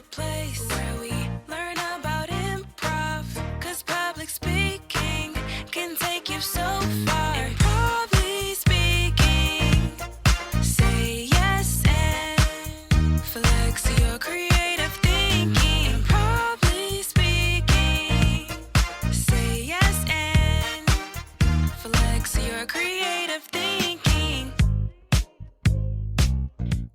the place where we learn about improv. 'Cause public speaking can take you so far. Improbly speaking, say yes and flex your creative thinking. Improbly speaking, say yes and flex your creative thinking.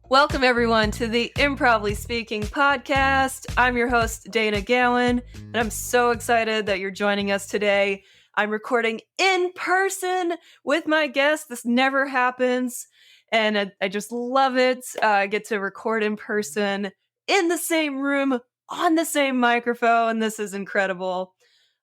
Welcome, everyone, to the Improbly Speaking podcast. I'm your host, Dana Gowan, and I'm so excited that you're joining us today. I'm recording in person with my guest. This never happens, and I just love it. I get to record in person in the same room on the same microphone. This is incredible.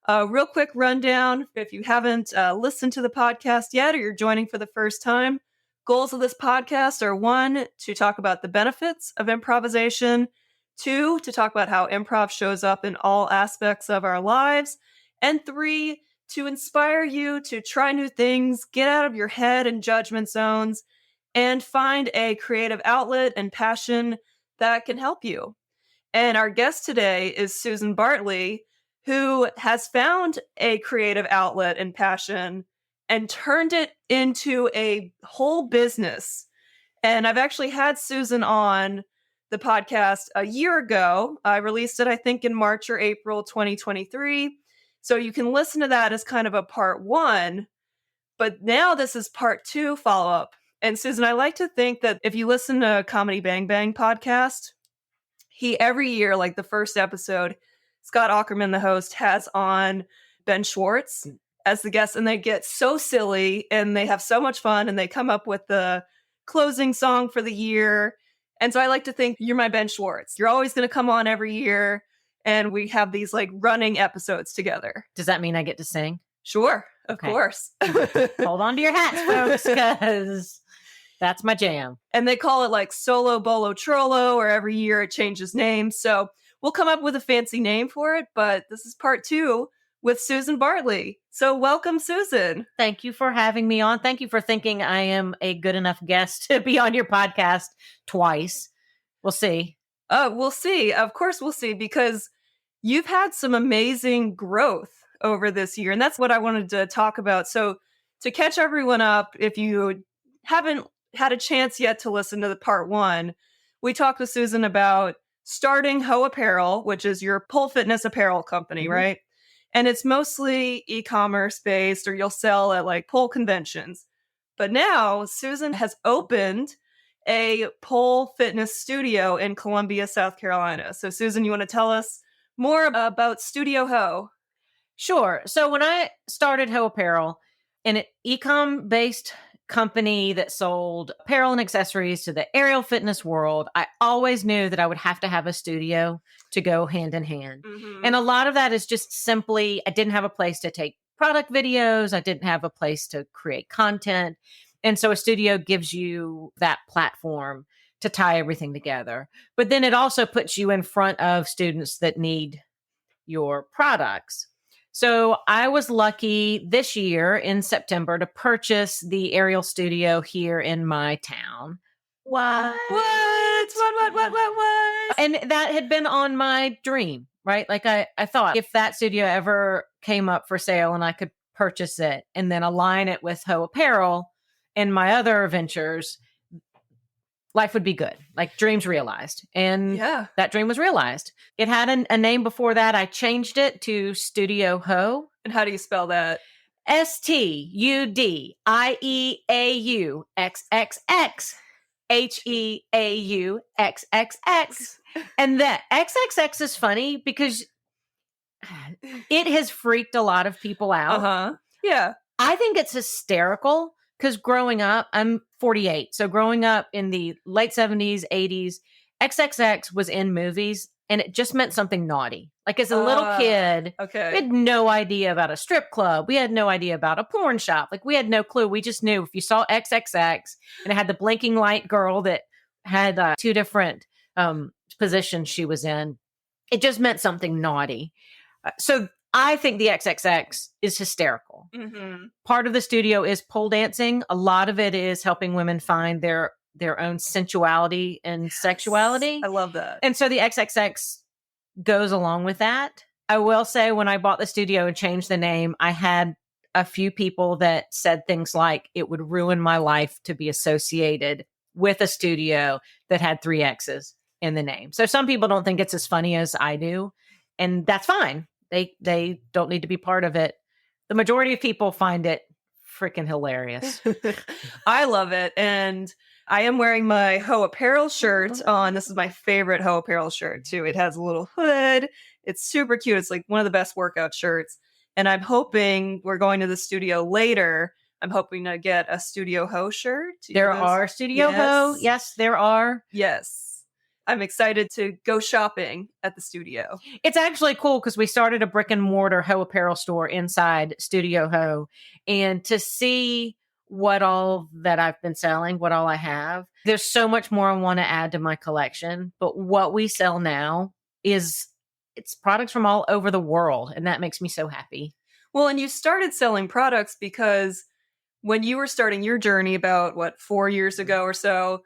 Real quick rundown. If you haven't listened to the podcast yet or you're joining for the first time, goals of this podcast are 1, to talk about the benefits of improvisation, 2, to talk about how improv shows up in all aspects of our lives, and 3, to inspire you to try new things, get out of your head and judgment zones, and find a creative outlet and passion that can help you. And our guest today is Susan Bartley, who has found a creative outlet and passion and turned it into a whole business. And I've actually had Susan on the podcast a year ago. I released it, I think, in March or April 2023. So you can listen to that as kind of a part 1. But now this is part 2 follow-up. And Susan, I like to think that if you listen to Comedy Bang Bang podcast, he every year, like the first episode, Scott Aukerman, the host, has on Ben Schwartz as the guest, and they get so silly and they have so much fun and they come up with the closing song for the year. And so I like to think you're my Ben Schwartz. You're always going to come on every year and we have these like running episodes together. Does that mean I get to sing? Sure, of Okay. course. Hold on to your hats, folks, because that's my jam. And they call it like Solo Bolo Trollo, or every year it changes names. So we'll come up with a fancy name for it, but this is part 2 with Susan Bartley. So welcome, Susan. Thank you for having me on. Thank you for thinking I am a good enough guest to be on your podcast twice. We'll see. We'll see. Of course we'll see, because you've had some amazing growth over this year. And that's what I wanted to talk about. So to catch everyone up, if you haven't had a chance yet to listen to the part 1, we talked with Susan about starting Heaux Apparel, which is your pole fitness apparel company, right? And it's mostly e-commerce based, or you'll sell at like pole conventions. But now Susan has opened a pole fitness studio in Columbia, South Carolina. So Susan, you want to tell us more about Studieaux Heaux? Sure. So when I started Heaux Apparel, an e-com based company that sold apparel and accessories to the aerial fitness world, I always knew that I would have to have a studio to go hand in hand. And a lot of that is just simply, I didn't have a place to take product videos. I didn't have a place to create content. And so a studio gives you that platform to tie everything together. But then it also puts you in front of students that need your products. So I was lucky this year in September to purchase the aerial studio here in my town. What? And that had been on my dream, right? Like I thought if that studio ever came up for sale and I could purchase it and then align it with Heaux Apparel and my other ventures, life would be good. Like dreams realized. And that dream was realized. It had a name before that. I changed it to Studieaux Heaux. And how do you spell that? STUDIEAUXXHEAUXXX. And that XXX is funny because it has freaked a lot of people out. Yeah. I think it's hysterical because growing up, I'm 48. So growing up in the late 70s, 80s, XXX was in movies and it just meant something naughty. Like as a little kid, we had no idea about a strip club. We had no idea about a porn shop. Like we had no clue. We just knew if you saw XXX and it had the blinking light girl that had 2 different positions she was in, it just meant something naughty. So I think the XXX is hysterical. Part of the studio is pole dancing. A lot of it is helping women find their their own sensuality and sexuality. I love that. And so the XXX goes along with that. I will say when I bought the studio and changed the name, I had a few people that said things like it would ruin my life to be associated with a studio that had 3 X's in the name. So some people don't think it's as funny as I do, and that's fine. They don't need to be part of it. The majority of people find it freaking hilarious. I love it. And I am wearing my Hoe Apparel shirt on. This is my favorite Hoe Apparel shirt too. It has a little hood. It's super cute. It's like one of the best workout shirts. And I'm hoping we're going to the studio later. I'm hoping to get a Studieaux Heaux shirt. There are Studieaux Heaux. Yes, there are. Yes. I'm excited to go shopping at the studio. It's actually cool because we started a brick and mortar Hoe apparel store inside Studieaux Heaux. And to see what all that I've been selling, what all I have, there's so much more I want to add to my collection. But what we sell now it's products from all over the world. And that makes me so happy. Well, and you started selling products because when you were starting your journey about 4 years ago or so,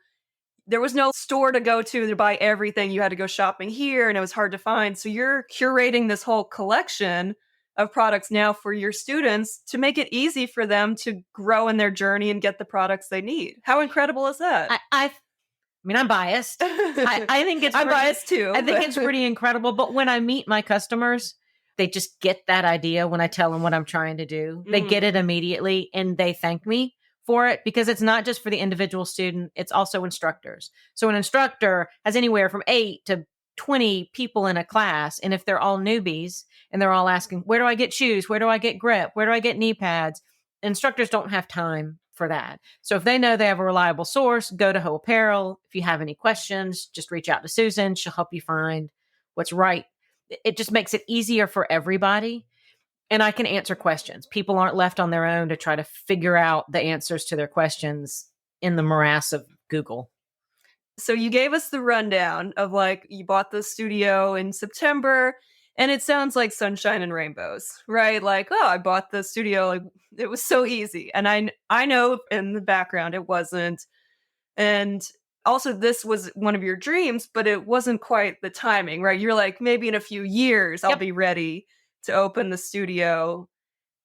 there was no store to go to buy everything. You had to go shopping here and it was hard to find. So you're curating this whole collection of products now for your students to make it easy for them to grow in their journey and get the products they need. How incredible is that? I mean, I'm biased. I think it's I'm biased too. I think it's pretty incredible. But when I meet my customers, they just get that idea when I tell them what I'm trying to do. They get it immediately and they thank me for it because it's not just for the individual student, it's also instructors. So an instructor has anywhere from 8 to 20 people in a class. And if they're all newbies and they're all asking, where do I get shoes? Where do I get grip? Where do I get knee pads? Instructors don't have time for that. So if they know they have a reliable source, go to Hoe Apparel. If you have any questions, just reach out to Susan. She'll help you find what's right. It just makes it easier for everybody. And I can answer questions. People aren't left on their own to try to figure out the answers to their questions in the morass of Google. So you gave us the rundown of you bought the studio in September and it sounds like sunshine and rainbows, right? I bought the studio. It was so easy. And I know in the background it wasn't. And also this was one of your dreams, but it wasn't quite the timing, right? You're like, maybe in a few years I'll be ready to open the studio.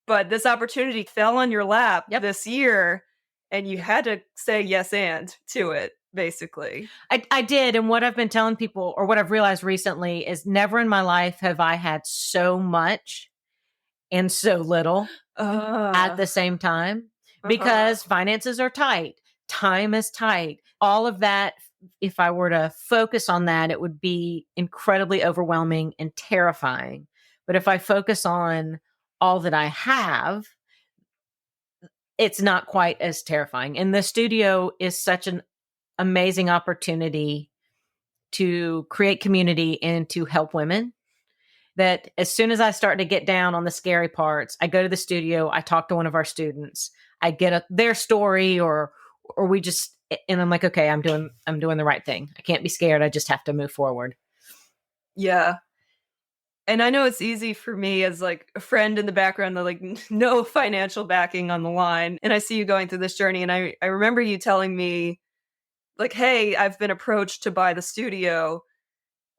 But this opportunity fell on your lap this year and you had to say yes and to it, basically. I did. And what I've been telling people, or what I've realized recently, is never in my life have I had so much and so little at the same time because finances are tight. Time is tight. All of that, if I were to focus on that, it would be incredibly overwhelming and terrifying. But if I focus on all that I have, it's not quite as terrifying. And the studio is such an amazing opportunity to create community and to help women that as soon as I start to get down on the scary parts, I go to the studio, I talk to one of our students, I get their story or we just, and I'm like, okay, I'm doing the right thing. I can't be scared. I just have to move forward. Yeah. And I know it's easy for me as a friend in the background that no financial backing on the line. And I see you going through this journey. And I remember you telling me hey, I've been approached to buy the studio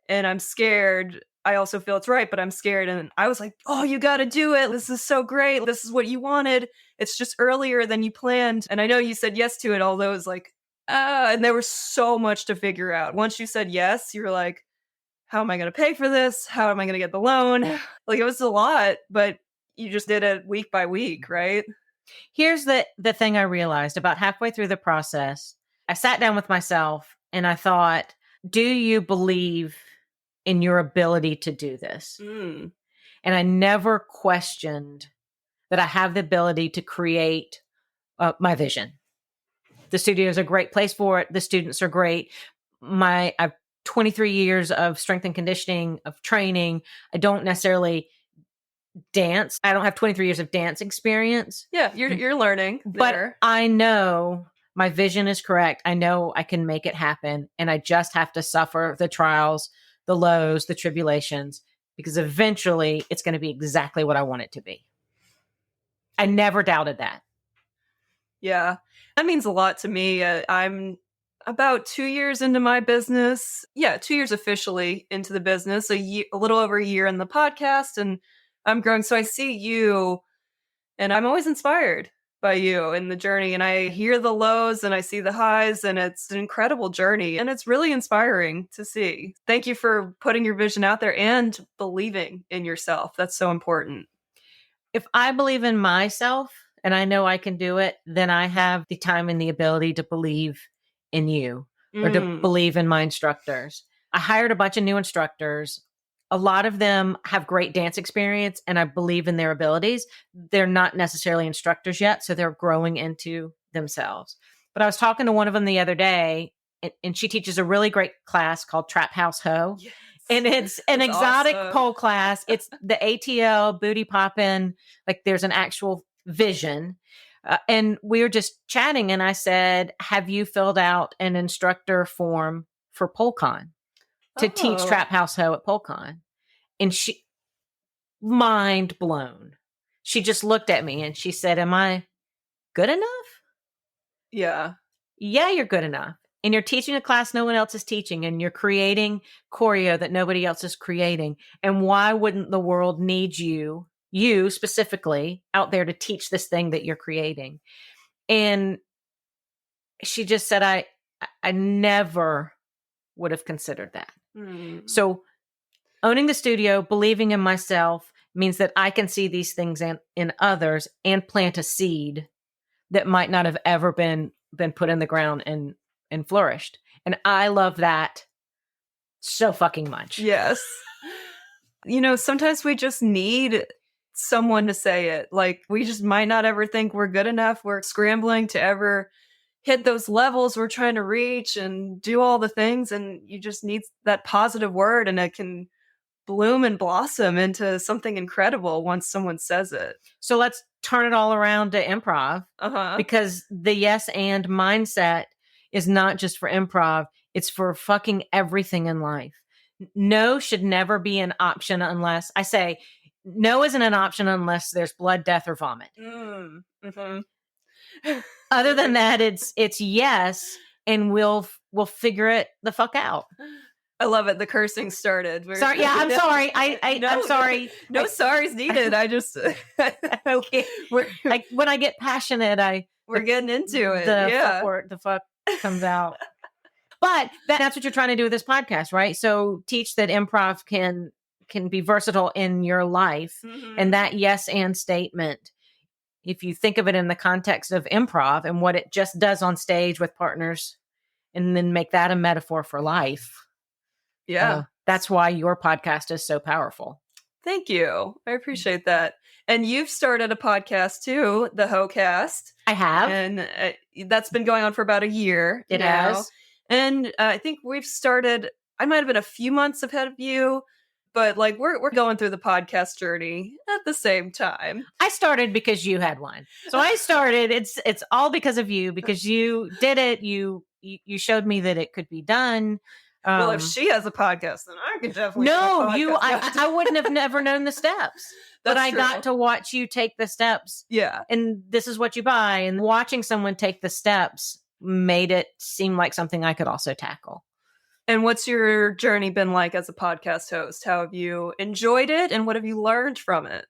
and I'm scared. I also feel it's right, but I'm scared. And I was like, oh, you got to do it. This is so great. This is what you wanted. It's just earlier than you planned. And I know you said yes to it, although it was and there was so much to figure out. Once you said yes, you were like, how am I going to pay for this? How am I going to get the loan? It was a lot, but you just did it week by week, right? Here's the thing I realized about halfway through the process. I sat down with myself and I thought, do you believe in your ability to do this? And I never questioned that I have the ability to create my vision. The studio is a great place for it. The students are great. I've 23 years of strength and conditioning, of training. I don't necessarily dance. I don't have 23 years of dance experience. Yeah, you're learning there. But I know my vision is correct. I know I can make it happen. And I just have to suffer the trials, the lows, the tribulations, because eventually it's going to be exactly what I want it to be. I never doubted that. Yeah, that means a lot to me. I'm about 2 years into my business. Yeah, 2 years officially into the business, a little over a year in the podcast, and I'm growing. So I see you, and I'm always inspired by you in the journey. And I hear the lows and I see the highs, and it's an incredible journey. And it's really inspiring to see. Thank you for putting your vision out there and believing in yourself. That's so important. If I believe in myself and I know I can do it, then I have the time and the ability to believe in you or to believe in my instructors. I hired a bunch of new instructors. A lot of them have great dance experience and I believe in their abilities. They're not necessarily instructors yet, so they're growing into themselves. But I was talking to one of them the other day, and she teaches a really great class called Studieaux Heaux. Yes. And it's an That's exotic awesome. pole class. It's the ATL, booty popping, like there's an actual vision. And we were just chatting, and I said, have you filled out an instructor form for PoleCon to teach Studieaux Heaux at PoleCon? And she, mind blown. She just looked at me and she said, am I good enough? Yeah. Yeah, you're good enough. And you're teaching a class no one else is teaching, and you're creating choreo that nobody else is creating. And why wouldn't the world need you specifically out there to teach this thing that you're creating? And she just said, I never would have considered that. So owning the studio, believing in myself means that I can see these things in others and plant a seed that might not have ever been put in the ground and flourished. And I love that so fucking much. Yes. Sometimes we just need someone to say it. Like, we just might not ever think we're good enough. We're scrambling to ever hit those levels we're trying to reach and do all the things. And you just need that positive word, and it can bloom and blossom into something incredible once someone says it. So let's turn it all around to improv, because the yes and mindset is not just for improv. It's for fucking everything in life. No should never be an option unless, I say, no isn't an option unless there's blood, death, or vomit. Other than that, it's yes, and we'll figure it the fuck out. I love it. The cursing started. Sorry, yeah, I'm sorry. I'm sorry. No sorry's needed. I just okay. Like when I get passionate, we're getting into it. The fuck comes out. But that's what you're trying to do with this podcast, right? So teach that improv can be versatile in your life, and that yes and statement, if you think of it in the context of improv and what it just does on stage with partners, and then make that a metaphor for life. Yeah. That's why your podcast is so powerful. Thank you. I appreciate that. And you've started a podcast too, the Hoecast. I have. And that's been going on for about a year. It now. has. And I think we've started, I might have been a few months ahead of you, but like we're going through the podcast journey at the same time. I started because you had one. So I started, it's all because of you, because you did it. You showed me that it could be done. Well, if she has a podcast, then I could definitely. No, I wouldn't have never known the steps. But I got to watch you take the steps. Yeah. And this is what you buy. And watching someone take the steps made it seem like something I could also tackle. And what's your journey been like as a podcast host? How have you enjoyed it, and what have you learned from it?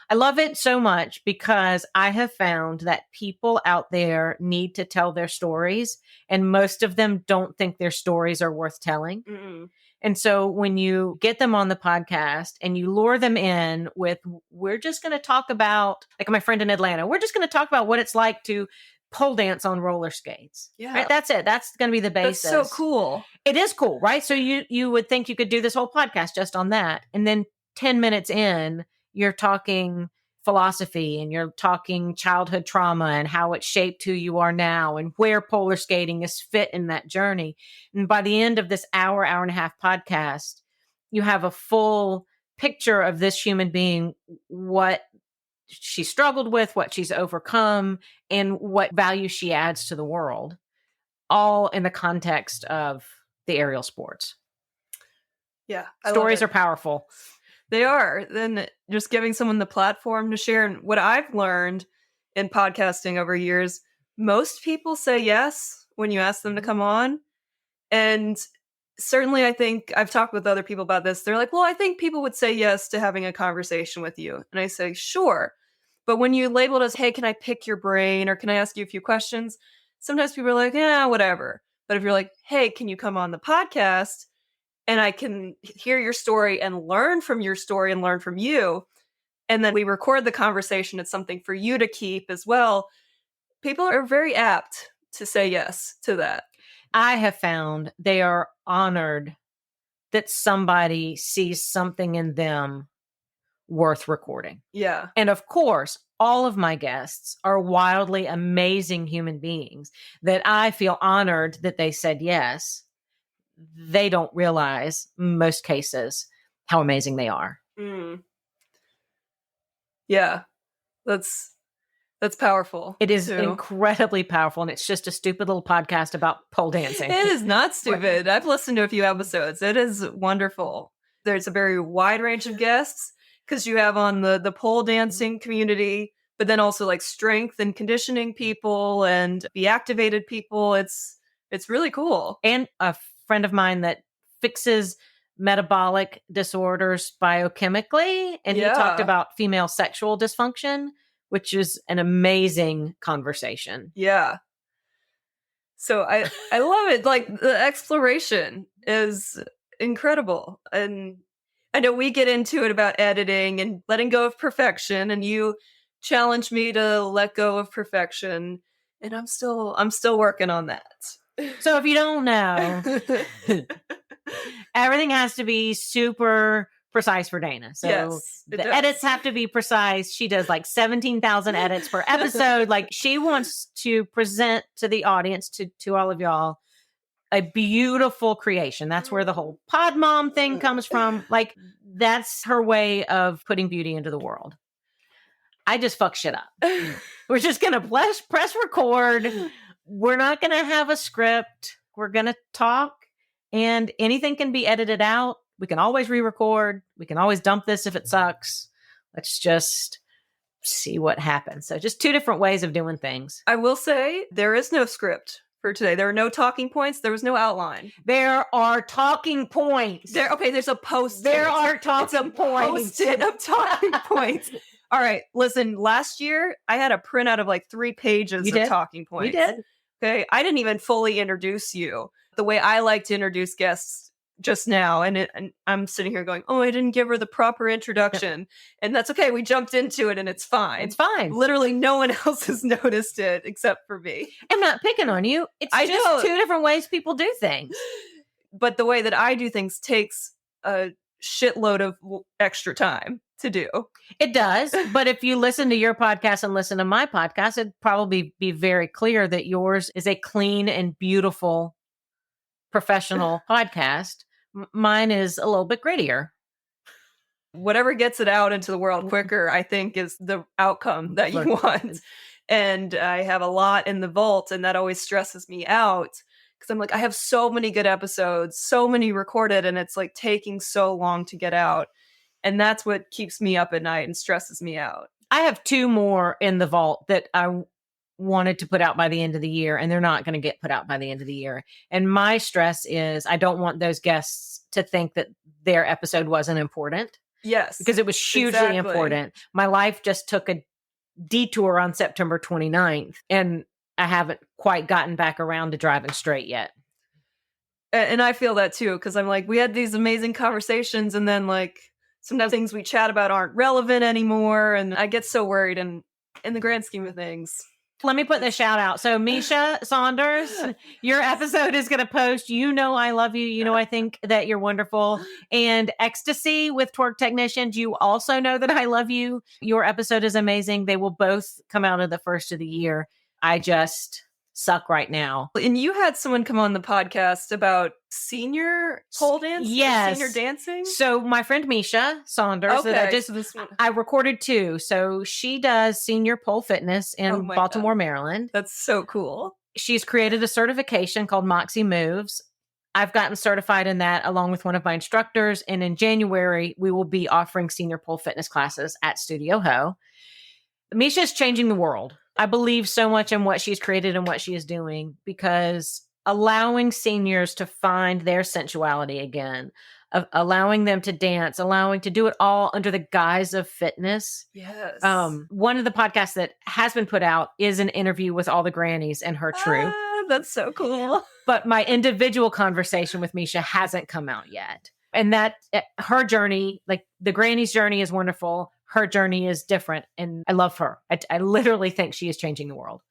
I love it so much because I have found that people out there need to tell their stories, and most of them don't think their stories are worth telling. And so when you get them on the podcast and you lure them in with, we're just going to talk about, like my friend in Atlanta, we're just going to talk about what it's like to pole dance on roller skates. Yeah. Right? That's it. That's going to be the basis. That's so cool. It is cool, right? So you would think you could do this whole podcast just on that. And then 10 minutes in, you're talking philosophy, and you're talking childhood trauma and how it shaped who you are now, and where roller skating is fit in that journey. And by the end of this hour and a half podcast, you have a full picture of this human being, what she struggled with, what she's overcome, and what value she adds to the world, all in the context of the aerial sports. Yeah. Stories are powerful. They are. Then just giving someone the platform to share. And what I've learned in podcasting over years, most people say yes when you ask them to come on. And certainly, I think I've talked with other people about this. They're like, well, I think people would say yes to having a conversation with you. And I say, sure. But when you label it as, hey, can I pick your brain or can I ask you a few questions? Sometimes people are like, yeah, whatever. But if you're like, hey, can you come on the podcast and I can hear your story and learn from your story and learn from you, and then we record the conversation, it's something for you to keep as well. People are very apt to say yes to that. I have found they are honored that somebody sees something in them worth recording. Yeah. And of course, all of my guests are wildly amazing human beings that I feel honored that they said yes. They don't realize, in most cases, how amazing they are. Mm. Yeah. That's powerful. It is too. incredibly powerful, and it's just a stupid little podcast about pole dancing. It is not stupid. I've listened to a few episodes. It is wonderful. There's a very wide range of guests because you have on the pole dancing community, but then also like strength and conditioning people and be activated people. It's really cool. And a friend of mine that fixes metabolic disorders biochemically, and he talked about female sexual dysfunction, which is an amazing conversation. Yeah. So I love it. Like the exploration is incredible. And I know we get into it about editing and letting go of perfection, and you challenged me to let go of perfection, and I'm still working on that. So if you don't know, everything has to be super precise for Dana. So yes, the edits have to be precise. She does like 17,000 edits per episode. Like she wants to present to the audience, to all of y'all, a beautiful creation. That's where the whole pod mom thing comes from. Like that's her way of putting beauty into the world. I just fuck shit up. We're just going to press record. We're not going to have a script. We're going to talk, and anything can be edited out. We can always re-record. We can always dump this if it sucks. Let's just see what happens. So just two different ways of doing things. I will say there is no script for today. There are no talking points. There was no outline. There are talking points. There's a post. There are talking points. Post-it of talking points. All right, listen, last year I had a printout of like 3 pages of talking points. You did. Okay, I didn't even fully introduce you the way I like to introduce guests just now. And I'm sitting here going, oh, I didn't give her the proper introduction. Yep. And that's okay. We jumped into it and it's fine. It's fine. Literally no one else has noticed it except for me. I'm not picking on you. It's just two different ways people do things. But the way that I do things takes a shitload of extra time to do. It does. But if you listen to your podcast and listen to my podcast, it'd probably be very clear that yours is a clean and beautiful professional podcast. Mine is a little bit grittier. Whatever gets it out into the world quicker, I think, is the outcome that you want. And I have a lot in the vault, and that always stresses me out because I'm like, I have so many good episodes, so many recorded, and it's like taking so long to get out. And that's what keeps me up at night and stresses me out. I have 2 more in the vault that I wanted to put out by the end of the year, and they're not going to get put out by the end of the year. And my stress is I don't want those guests to think that their episode wasn't important. Yes. Because it was hugely important. My life just took a detour on September 29th, and I haven't quite gotten back around to driving straight yet. And I feel that too, because I'm like, we had these amazing conversations, and then like sometimes things we chat about aren't relevant anymore. And I get so worried, and in the grand scheme of things. Let me put the shout out. So Misha Saunders, your episode is going to post. You know I love you. You know I think that you're wonderful. And Ecstasy with Twerk Technicians, you also know that I love you. Your episode is amazing. They will both come out of the first of the year. I just suck right now. And you had someone come on the podcast about senior pole dance? Yes. Senior dancing? So my friend Misha Saunders, I recorded 2. So she does senior pole fitness in Baltimore, Maryland. That's so cool. She's created a certification called Moxie Moves. I've gotten certified in that along with one of my instructors. And in January, we will be offering senior pole fitness classes at Studieaux Heaux. Misha's changing the world. I believe so much in what she's created and what she is doing, because allowing seniors to find their sensuality again, allowing them to dance, allowing to do it all under the guise of fitness. Yes. One of the podcasts that has been put out is an interview with all the grannies and her crew. That's so cool. But my individual conversation with Misha hasn't come out yet. And that her journey, like the granny's journey is wonderful. Her journey is different. And I love her. I literally think she is changing the world.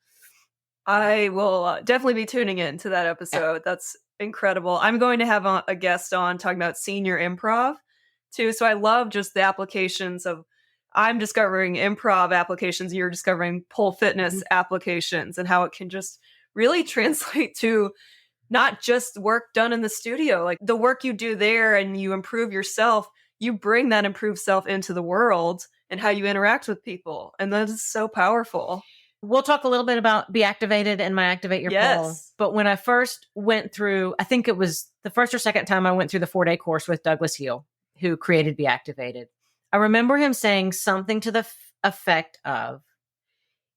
I will definitely be tuning in to that episode. That's incredible. I'm going to have a guest on talking about senior improv too. So I love just the applications of, I'm discovering improv applications. You're discovering pole fitness applications, and how it can just really translate to not just work done in the studio, like the work you do there and you improve yourself, you bring that improved self into the world and how you interact with people. And that is so powerful. We'll talk a little bit about Be Activated and my Activate Your Pole. But when I first went through, I think it was the first or second time I went through the 4-day course with Douglas Heel, who created Be Activated. I remember him saying something to the effect of,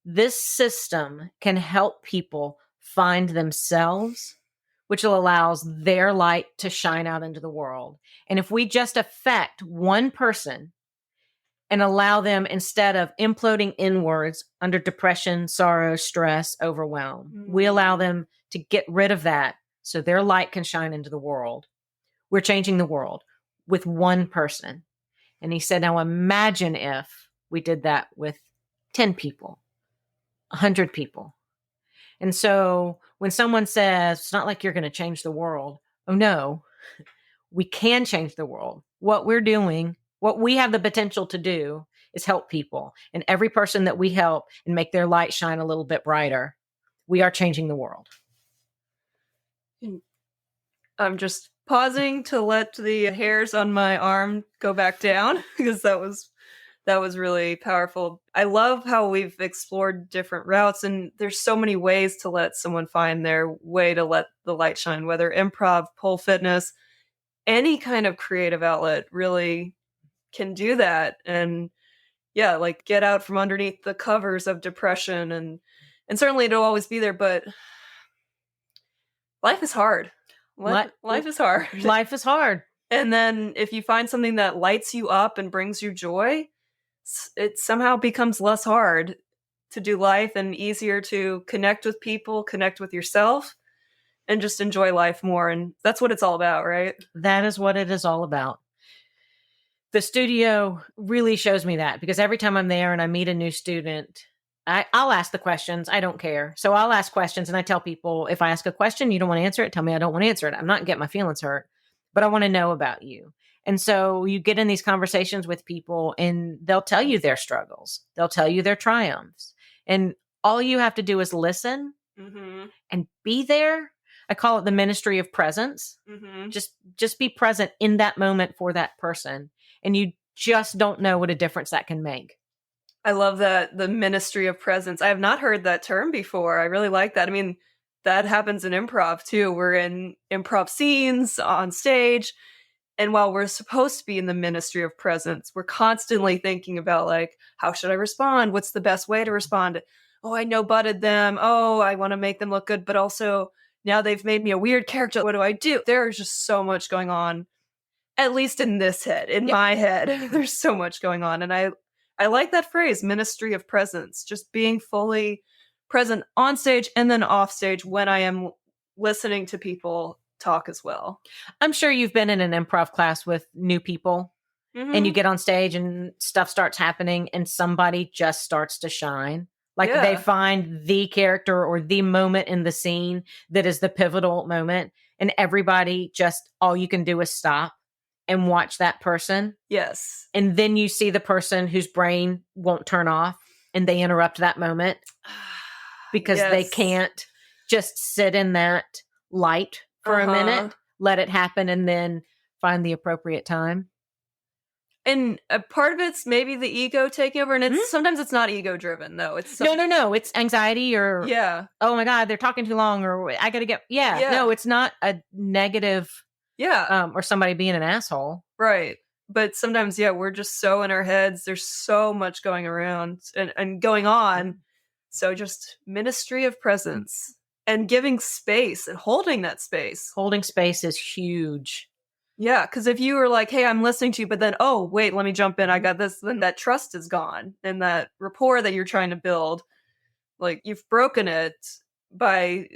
this system can help people find themselves, which allows their light to shine out into the world. And if we just affect one person and allow them, instead of imploding inwards under depression, sorrow, stress, overwhelm, we allow them to get rid of that so their light can shine into the world. We're changing the world with one person. And he said, now imagine if we did that with 10 people, 100 people. And so when someone says, it's not like you're going to change the world. Oh, no, we can change the world. What we're doing, what we have the potential to do, is help people. And every person that we help and make their light shine a little bit brighter, we are changing the world. I'm just pausing to let the hairs on my arm go back down, because that was really powerful. I love how we've explored different routes, and there's so many ways to let someone find their way to let the light shine, whether improv, pole fitness, any kind of creative outlet really can do that. And yeah, like get out from underneath the covers of depression, and certainly it'll always be there, but life is hard. Life is hard. Life is hard. And then if you find something that lights you up and brings you joy, it somehow becomes less hard to do life and easier to connect with people, connect with yourself, and just enjoy life more. And that's what it's all about, right? That is what it is all about. The studio really shows me that, because every time I'm there and I meet a new student, I'll ask the questions. I don't care. So I'll ask questions, and I tell people, if I ask a question, you don't want to answer it, tell me I don't want to answer it. I'm not getting my feelings hurt, but I want to know about you. And so you get in these conversations with people, and they'll tell you their struggles. They'll tell you their triumphs. And all you have to do is listen and be there. I call it the ministry of presence. Just be present in that moment for that person. And you just don't know what a difference that can make. I love that, the ministry of presence. I have not heard that term before. I really like that. I mean, that happens in improv too. We're in improv scenes on stage. And while we're supposed to be in the ministry of presence, we're constantly thinking about, like, how should I respond? What's the best way to respond? Oh, I no-butted them. Oh, I want to make them look good. But also, now they've made me a weird character. What do I do? There's just so much going on, at least in this head, in my head. There's so much going on. And I like that phrase, ministry of presence, just being fully present on stage and then off stage when I am listening to people talk as well. I'm sure you've been in an improv class with new people and you get on stage and stuff starts happening and somebody just starts to shine. Like they find the character or the moment in the scene that is the pivotal moment, and everybody just, all you can do is stop and watch that person. Yes. And then you see the person whose brain won't turn off and they interrupt that moment because they can't just sit in that light for a minute, let it happen, and then find the appropriate time. And a part of it's maybe the ego taking over, and it's sometimes it's not ego driven though. It's no. It's anxiety or oh my God, they're talking too long, or I got to get No, it's not a negative or somebody being an asshole, right? But sometimes we're just so in our heads. There's so much going around and going on. So just ministry of presence and giving space and holding that space. Holding space is huge. Yeah, because if you were like, hey, I'm listening to you, but then, oh, wait, let me jump in. I got this. Then that trust is gone. And that rapport that you're trying to build, like you've broken it by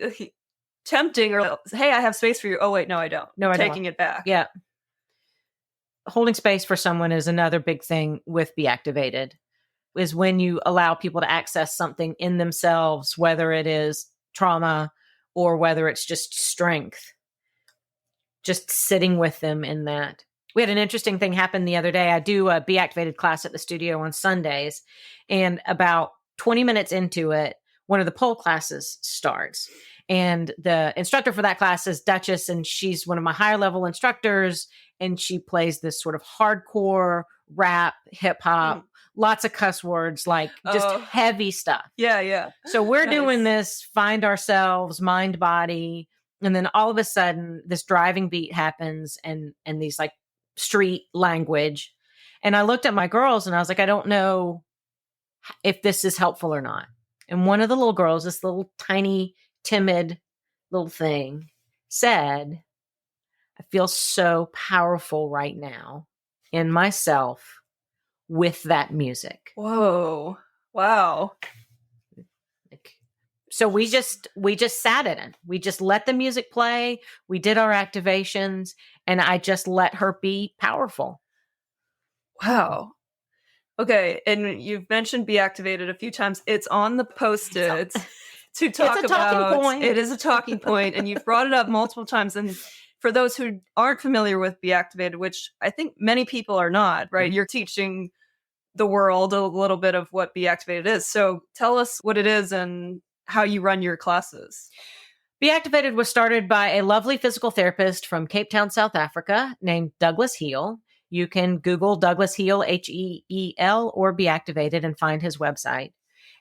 tempting or, hey, I have space for you. Oh, wait, no, I don't. No, I don't. Taking it back. Yeah. Holding space for someone is another big thing with Be Activated, is when you allow people to access something in themselves, whether it is trauma or whether it's just strength. Just sitting with them in that. We had an interesting thing happen the other day. I do a Be Activated class at the studio on Sundays, and about 20 minutes into it, one of the pole classes starts. And the instructor for that class is Duchess, and she's one of my higher level instructors, and she plays this sort of hardcore rap, hip hop, lots of cuss words, like just heavy stuff. Yeah, yeah. So we're doing this, find ourselves, mind, body. And then all of a sudden, this driving beat happens and these like street language. And I looked at my girls and I was like, I don't know if this is helpful or not. And one of the little girls, this little tiny, timid little thing, said, I feel so powerful right now in myself with that music. Whoa. Wow. So we just sat in it. We just let the music play. We did our activations, and I just let her be powerful. Wow. Okay, and you've mentioned Be Activated a few times. It's on the post-its to talk about. Point. It is a talking point, and you've brought it up multiple times. And for those who aren't familiar with Be Activated, which I think many people are not, right? Mm-hmm. You're teaching the world a little bit of what Be Activated is. So tell us what it is and how you run your classes. Be Activated was started by a lovely physical therapist from Cape Town, South Africa, named Douglas Heal. You can Google Douglas Heal, Heel, or Be Activated and find his website.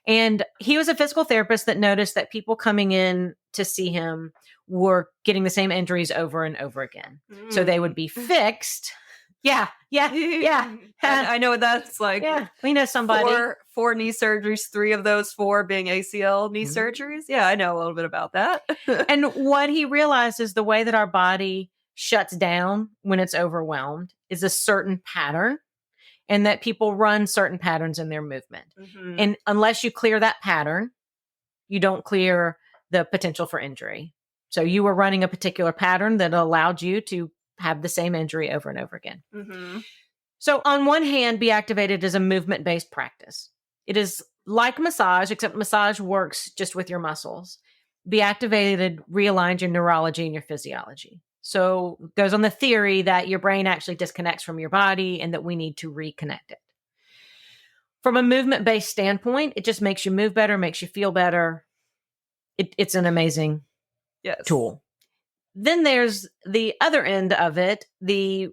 And he was a physical therapist that noticed that people coming in to see him were getting the same injuries over and over again. So they would be fixed. Yeah. I know what that's like. Yeah, we know somebody. Four knee surgeries, 3 of those 4 being ACL knee surgeries. Yeah, I know a little bit about that. And what he realized is the way that our body shuts down when it's overwhelmed is a certain pattern, and that people run certain patterns in their movement. Mm-hmm. And unless you clear that pattern, you don't clear the potential for injury. So you were running a particular pattern that allowed you to have the same injury over and over again. Mm-hmm. So on one hand, Be Activated is a movement-based practice. It is like massage, except massage works just with your muscles. Be Activated realigns your neurology and your physiology. So it goes on the theory that your brain actually disconnects from your body and that we need to reconnect it. From a movement-based standpoint, it just makes you move better, makes you feel better. It's an amazing tool. Then there's the other end of it, the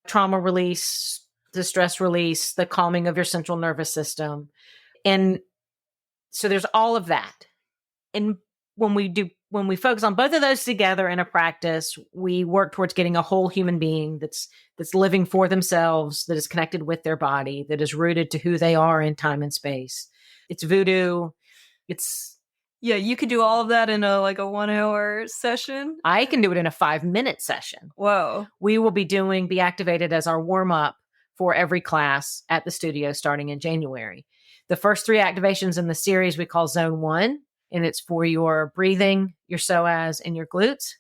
trauma release, the stress release, the calming of your central nervous system. And so there's all of that. And when we focus on both of those together in a practice, we work towards getting a whole human being that's living for themselves, that is connected with their body, that is rooted to who they are in time and space. It's voodoo. Yeah, you could do all of that in a 1-hour session. I can do it in a 5-minute session. Whoa. We will be doing Be Activated as our warm-up for every class at the studio starting in January. The first 3 activations in the series we call Zone 1, and it's for your breathing, your psoas, and your glutes.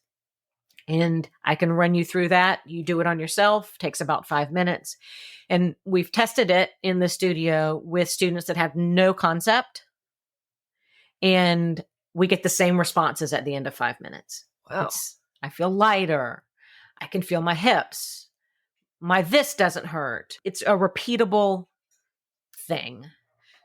And I can run you through that. You do it on yourself, takes about 5 minutes. And we've tested it in the studio with students that have no concept. And we get the same responses at the end of 5 minutes. Wow. I feel lighter. I can feel my hips. My this doesn't hurt. It's a repeatable thing.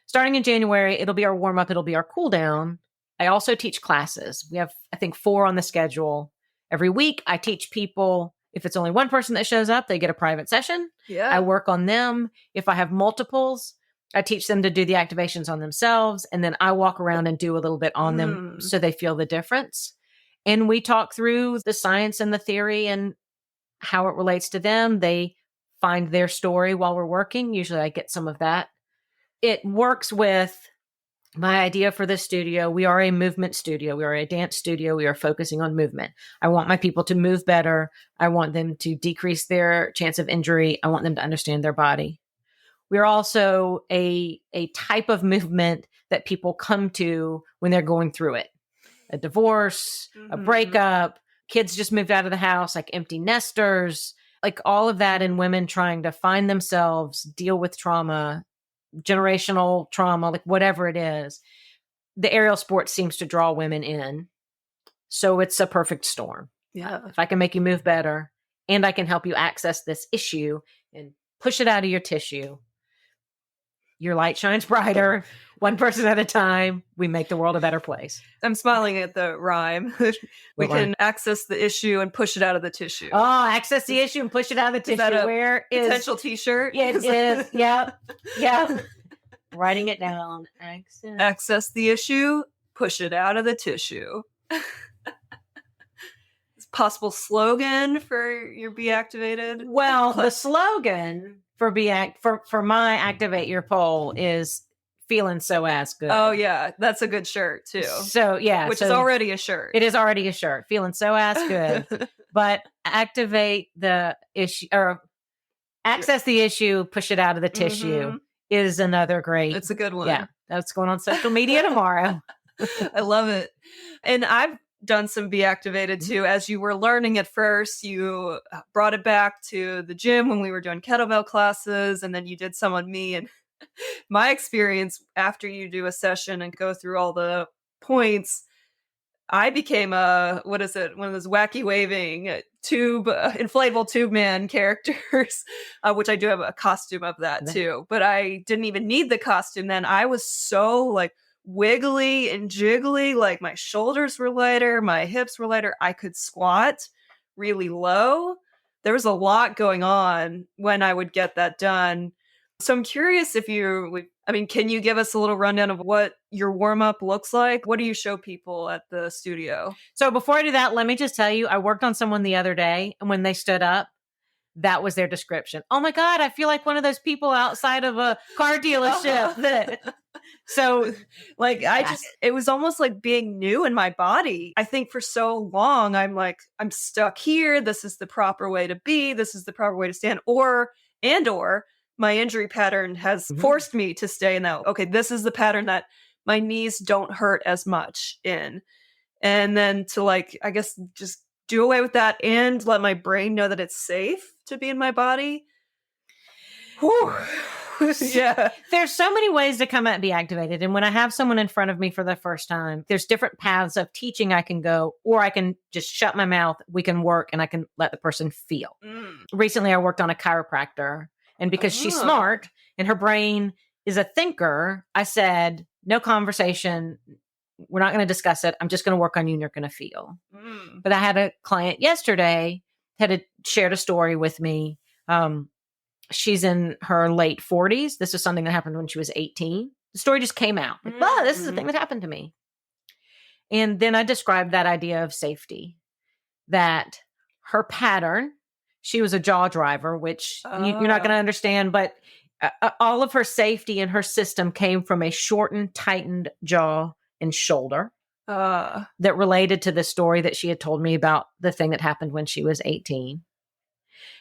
Starting in January, it'll be our warm-up. It'll be our cool-down. I also teach classes. We have, I think, 4 on the schedule. Every week, I teach people. If it's only one person that shows up, they get a private session. Yeah. I work on them. If I have multiples, I teach them to do the activations on themselves, and then I walk around and do a little bit on them so they feel the difference. And we talk through the science and the theory and how it relates to them. They find their story while we're working. Usually I get some of that. It works with my idea for this studio, we are a movement studio. We are a dance studio. We are focusing on movement. I want my people to move better. I want them to decrease their chance of injury. I want them to understand their body. We're also a type of movement that people come to when they're going through it. A divorce, a breakup, kids just moved out of the house, like empty nesters, like all of that, and women trying to find themselves, deal with trauma, generational trauma, like whatever it is. The aerial sport seems to draw women in. So it's a perfect storm. Yeah. If I can make you move better and I can help you access this issue and push it out of your tissue, your light shines brighter, one person at a time. We make the world a better place. I'm smiling at the rhyme. We can access the issue and push it out of the tissue. Oh, access the issue and push it out of the tissue. Is that a Where is potential t-shirt? It is. Yep. Yep. Writing it down. Access the issue, push it out of the tissue. Possible slogan for your Be Activated? Well, the slogan for for my Activate Your Poll is feeling so ass good. Oh yeah, that's a good shirt too. So yeah, which is already a shirt. It is already a shirt. Feeling so ass good. But activate the issue or access the issue, push it out of the tissue is another great. It's a good one. Yeah, that's going on social media tomorrow. I love it. And I've done some Be Activated too. As you were learning at first, you brought it back to the gym when we were doing kettlebell classes, and then you did some on me. And my experience after you do a session and go through all the points, I became one of those wacky waving tube, inflatable tube man characters, which I do have a costume of that too. But I didn't even need the costume then. I was so like wiggly and jiggly, like my shoulders were lighter, my hips were lighter. I could squat really low. There was a lot going on when I would get that done. So I'm curious if can you give us a little rundown of what your warm-up looks like? What do you show people at the studio? So before I do that, let me just tell you, I worked on someone the other day, and when they stood up, that was their description. Oh my God, I feel like one of those people outside of a car dealership. So like, it was almost like being new in my body. I think for so long, I'm stuck here. This is the proper way to be. This is the proper way to stand. Or my injury pattern has forced me to stay in that. Okay, this is the pattern that my knees don't hurt as much in. And then to I guess just do away with that and let my brain know that it's safe to be in my body. Whew. Yeah. There's so many ways to come at Be Activated. And when I have someone in front of me for the first time, there's different paths of teaching I can go, or I can just shut my mouth. We can work and I can let the person feel. Recently, I worked on a chiropractor, and because she's smart and her brain is a thinker, I said, no conversation. We're not going to discuss it. I'm just going to work on you and you're going to feel. But I had a client yesterday shared a story with me. She's in her late 40s. This was something that happened when she was 18. The story just came out. This is the thing that happened to me. And then I described that idea of safety, that her pattern, she was a jaw driver, which you're not going to understand, but all of her safety in her system came from a shortened, tightened jaw and shoulder that related to the story that she had told me about the thing that happened when she was 18.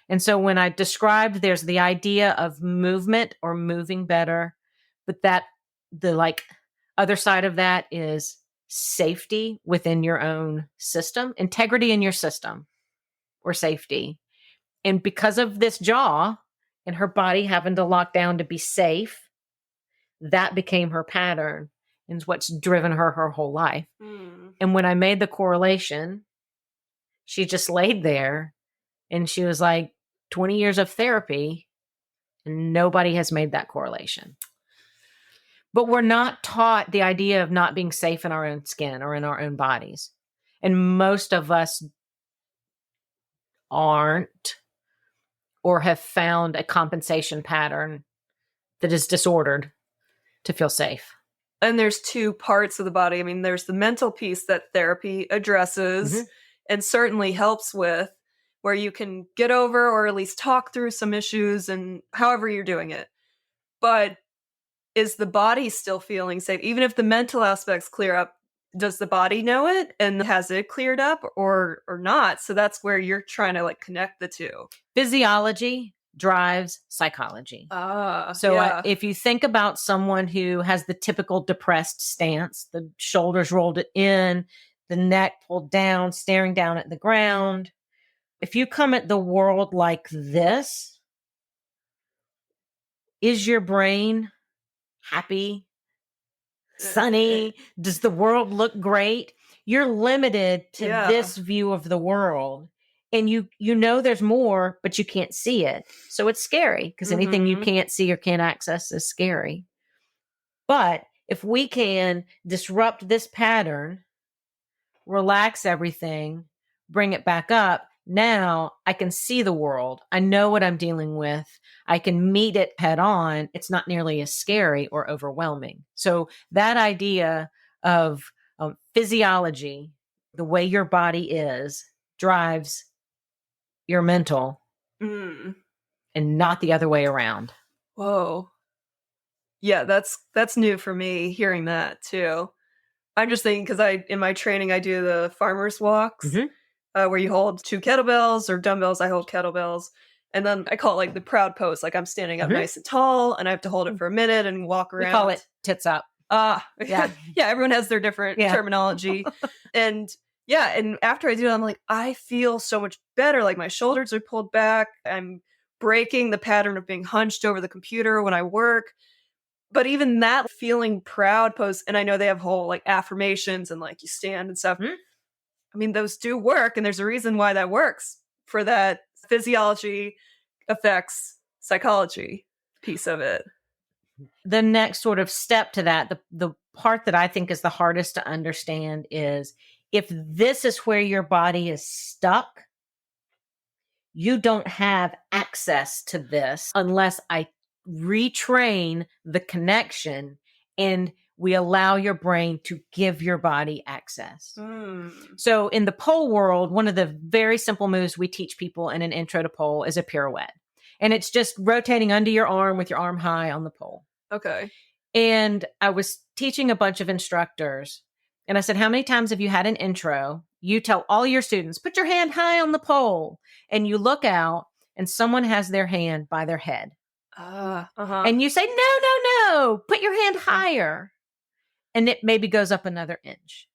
And so when I described, there's the idea of movement or moving better, but that the other side of that is safety within your own system, integrity in your system or safety. And because of this jaw and her body having to lock down to be safe, that became her pattern and is what's driven her whole life. And when I made the correlation, she just laid there and she was like, 20 years of therapy, and nobody has made that correlation. But we're not taught the idea of not being safe in our own skin or in our own bodies. And most of us aren't, or have found a compensation pattern that is disordered to feel safe. And there's two parts of the body. I mean, there's the mental piece that therapy addresses and certainly helps with, where you can get over or at least talk through some issues and however you're doing it. But is the body still feeling safe? Even if the mental aspects clear up, does the body know it and has it cleared up or not? So that's where you're trying to like connect the two. Physiology drives psychology. So yeah. if you think about someone who has the typical depressed stance, the shoulders rolled in, the neck pulled down, staring down at the ground, if you come at the world like this, is your brain happy, sunny? Does the world look great? You're limited to this view of the world. And you know there's more, but you can't see it. So it's scary because anything you can't see or can't access is scary. But if we can disrupt this pattern, relax everything, bring it back up, now I can see the world. I know what I'm dealing with. I can meet it head on. It's not nearly as scary or overwhelming. So that idea of physiology, the way your body is, drives your mental and not the other way around. Whoa. Yeah, that's new for me hearing that too. I'm just thinking because in my training I do the farmers walks where you hold 2 kettlebells or dumbbells. I hold kettlebells, and then I call it like the proud pose. Like I'm standing up nice and tall, and I have to hold it for a minute and walk around. We call it tits up. Yeah, Yeah. yeah. Everyone has their different terminology, and yeah. And after I do it, I'm like, I feel so much better. Like my shoulders are pulled back. I'm breaking the pattern of being hunched over the computer when I work. But even that feeling proud pose, and I know they have whole like affirmations and like you stand and stuff. I mean, those do work, and there's a reason why that works. For that physiology affects psychology piece of it. The next sort of step to that, the part that I think is the hardest to understand is if this is where your body is stuck, you don't have access to this unless I retrain the connection and we allow your brain to give your body access. So in the pole world, one of the very simple moves we teach people in an intro to pole is a pirouette. And it's just rotating under your arm with your arm high on the pole. Okay. And I was teaching a bunch of instructors and I said, how many times have you had an intro? You tell all your students, put your hand high on the pole, and you look out and someone has their hand by their head. And you say, no, put your hand higher. And it maybe goes up another inch.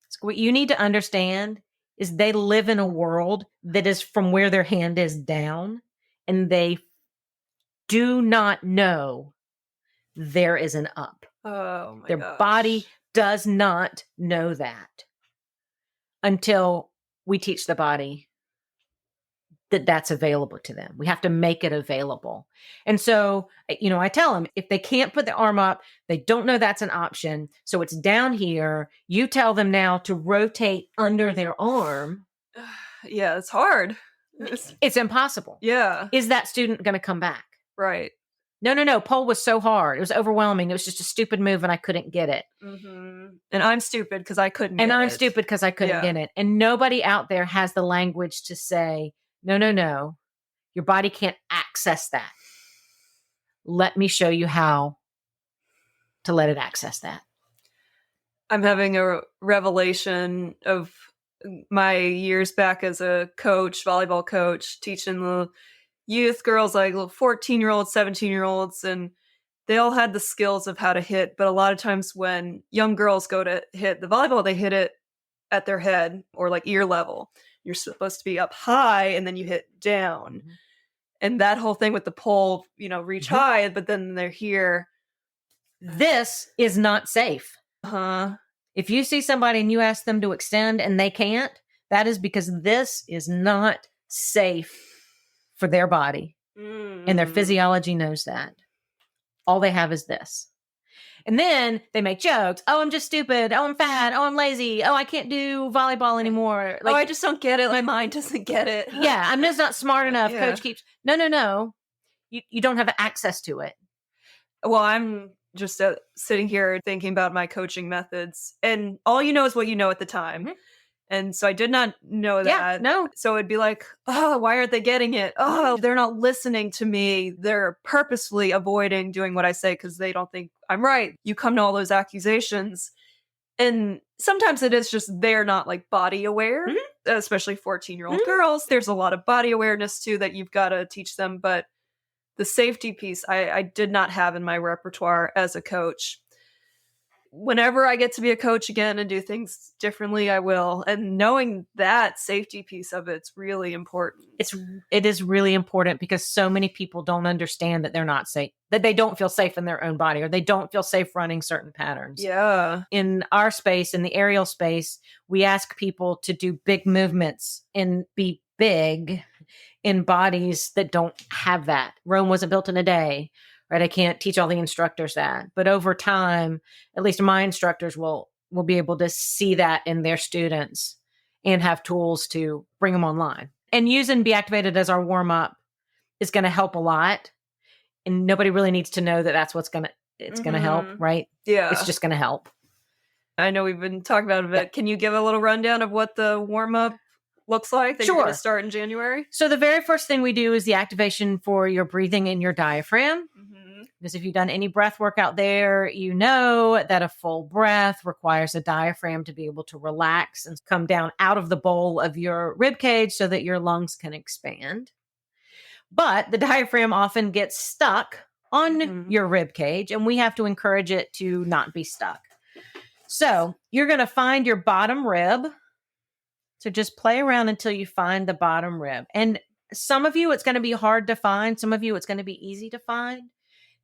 So what you need to understand is they live in a world that is from where their hand is down, and they do not know there is an up. Oh my Their gosh. body does not know that until we teach the body that that's available to them. We have to make it available. And so, I tell them if they can't put the arm up, they don't know that's an option. So it's down here. You tell them now to rotate under their arm. Yeah, it's hard. It's impossible. Yeah. Is that student going to come back? Right. No. Pole was so hard. It was overwhelming. It was just a stupid move and I couldn't get it. And I'm stupid because I couldn't And get I'm it. stupid because I couldn't get it. And nobody out there has the language to say, no. Your body can't access that. Let me show you how to let it access that. I'm having a revelation of my years back as a coach, volleyball coach, teaching the youth girls, like 14-year-olds, 17-year-olds, and they all had the skills of how to hit. But a lot of times when young girls go to hit the volleyball, they hit it at their head or like ear level. You're supposed to be up high and then you hit down. And that whole thing with the pole, reach high, but then they're here. This is not safe. If you see somebody and you ask them to extend and they can't, that is because this is not safe for their body. And their physiology knows that. All they have is this. And then they make jokes. Oh, I'm just stupid. Oh, I'm fat. Oh, I'm lazy. Oh, I can't do volleyball anymore. I just don't get it. My mind doesn't get it. Yeah, I'm just not smart enough. Coach keeps, no. You don't have access to it. Well, I'm just sitting here thinking about my coaching methods. And all you know is what you know at the time. And so I did not know Yeah, that. no. So it'd be like, oh, why aren't they getting it? Oh, they're not listening to me. They're purposefully avoiding doing what I say because they don't think I'm right. You come to all those accusations. And sometimes it is just they're not like body aware, especially 14-year-old girls. There's a lot of body awareness too that you've got to teach them. But the safety piece I did not have in my repertoire as a coach. Whenever I get to be a coach again and do things differently, I will. And knowing that safety piece of it's really important. It is really important because so many people don't understand that they're not safe, that they don't feel safe in their own body, or they don't feel safe running certain patterns. Yeah. In our space, in the aerial space, we ask people to do big movements and be big in bodies that don't have that. Rome wasn't built in a day, right? I can't teach all the instructors that, but over time, at least my instructors will be able to see that in their students and have tools to bring them online. And using Be Activated as our warm up is going to help a lot. And nobody really needs to know that that's what's going to help, right? Yeah. It's just going to help. I know we've been talking about it a bit. Can you give a little rundown of what the warm up looks like that you're going to start in January? So the very first thing we do is the activation for your breathing and your diaphragm. Because if you've done any breath work out there, you know that a full breath requires a diaphragm to be able to relax and come down out of the bowl of your rib cage so that your lungs can expand. But the diaphragm often gets stuck on your rib cage, and we have to encourage it to not be stuck. So you're going to find your bottom rib. So just play around until you find the bottom rib. And some of you, it's going to be hard to find. Some of you, it's going to be easy to find.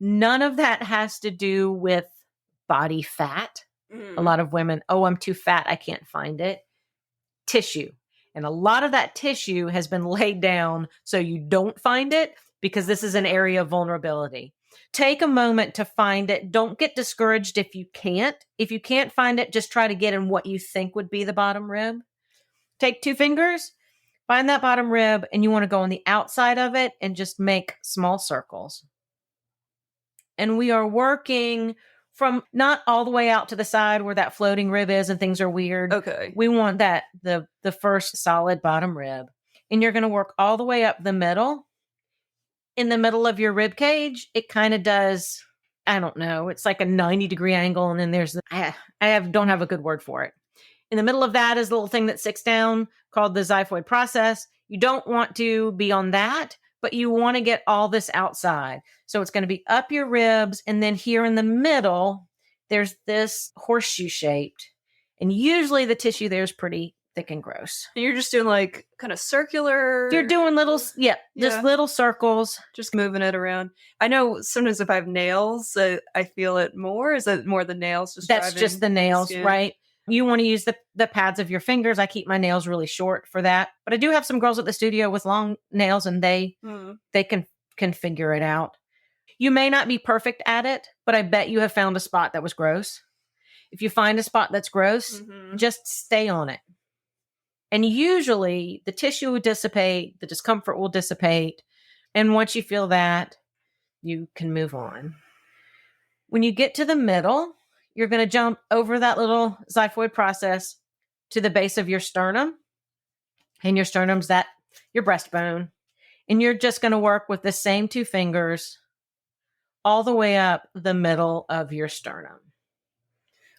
None of that has to do with body fat. A lot of women, oh, I'm too fat, I can't find it. Tissue. And a lot of that tissue has been laid down so you don't find it because this is an area of vulnerability. Take a moment to find it. Don't get discouraged if you can't. If you can't find it, just try to get in what you think would be the bottom rib. Take 2 fingers, find that bottom rib, and you want to go on the outside of it and just make small circles. And we are working from not all the way out to the side where that floating rib is and things are weird. Okay. We want that, the first solid bottom rib. And you're going to work all the way up the middle. In the middle of your rib cage, it kind of does, I don't know, it's like a 90-degree angle. And then there's, don't have a good word for it. In the middle of that is a little thing that sticks down called the xiphoid process. You don't want to be on that, but you want to get all this outside. So it's going to be up your ribs. And then here in the middle, there's this horseshoe shaped. And usually the tissue there is pretty thick and gross. And you're just doing like kind of circular. You're doing little, just little circles. Just moving it around. I know sometimes if I have nails, I feel it more. Is it more the nails? That's just the nails, right? You want to use the pads of your fingers. I keep my nails really short for that. But I do have some girls at the studio with long nails and they can figure it out. You may not be perfect at it, but I bet you have found a spot that was gross. If you find a spot that's gross, just stay on it. And usually the tissue will dissipate, the discomfort will dissipate. And once you feel that, you can move on. When you get to the middle, you're going to jump over that little xiphoid process to the base of your sternum. And your sternum's your breastbone. And you're just going to work with the same 2 fingers all the way up the middle of your sternum.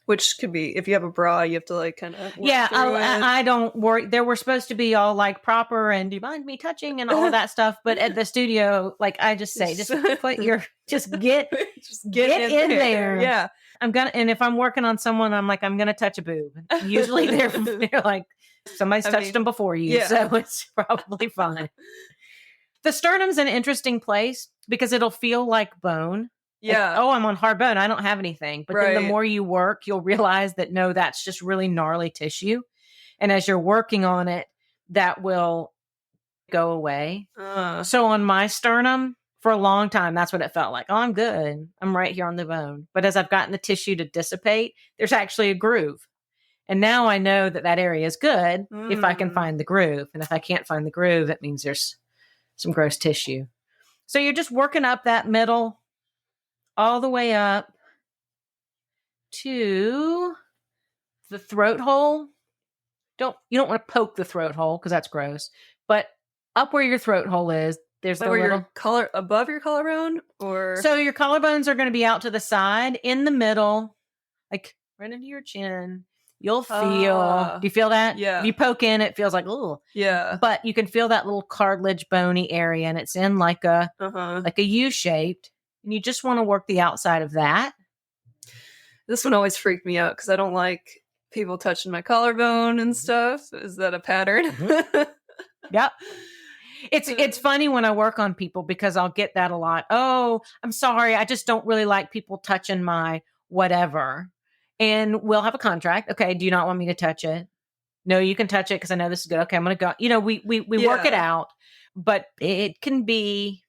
Which could be, if you have a bra, you have to like kind of I don't worry. They were supposed to be all like proper and do you mind me touching and all of that stuff. But at the studio, like I just say, just put your, just get in there. Yeah. And if I'm working on someone, I'm like, I'm going to touch a boob. Usually they're like, somebody's touched them before you. Yeah. So it's probably fine. The sternum's an interesting place because it'll feel like bone. Yeah. Like, oh, I'm on hard bone. I don't have anything. But then the more you work, you'll realize that no, that's just really gnarly tissue. And as you're working on it, that will go away. So on my sternum, for a long time, that's what it felt like. Oh, I'm good. I'm right here on the bone. But as I've gotten the tissue to dissipate, there's actually a groove. And now I know that area is good if I can find the groove. And if I can't find the groove, it means there's some gross tissue. So you're just working up that middle all the way up to the throat hole. you don't want to poke the throat hole because that's gross. But up where your throat hole is, there's Like the where little. your collar above your collarbone, or So your collarbones are going to be out to the side, in the middle, like right into your chin. You'll feel. Do you feel that? yeah. If you poke in, it feels like yeah. but you can feel that little cartilage bony area, and it's in like a U shaped. And you just want to work the outside of that. This one always freaked me out because I don't like people touching my collarbone and stuff. Is that a pattern? Yep. It's funny when I work on people because I'll get that a lot. Oh, I'm sorry. I just don't really like people touching my whatever. And we'll have a contract. Okay. Do you not want me to touch it? No, you can touch it because I know this is good. Okay. I'm going to go. You know, we work it out, but it can be,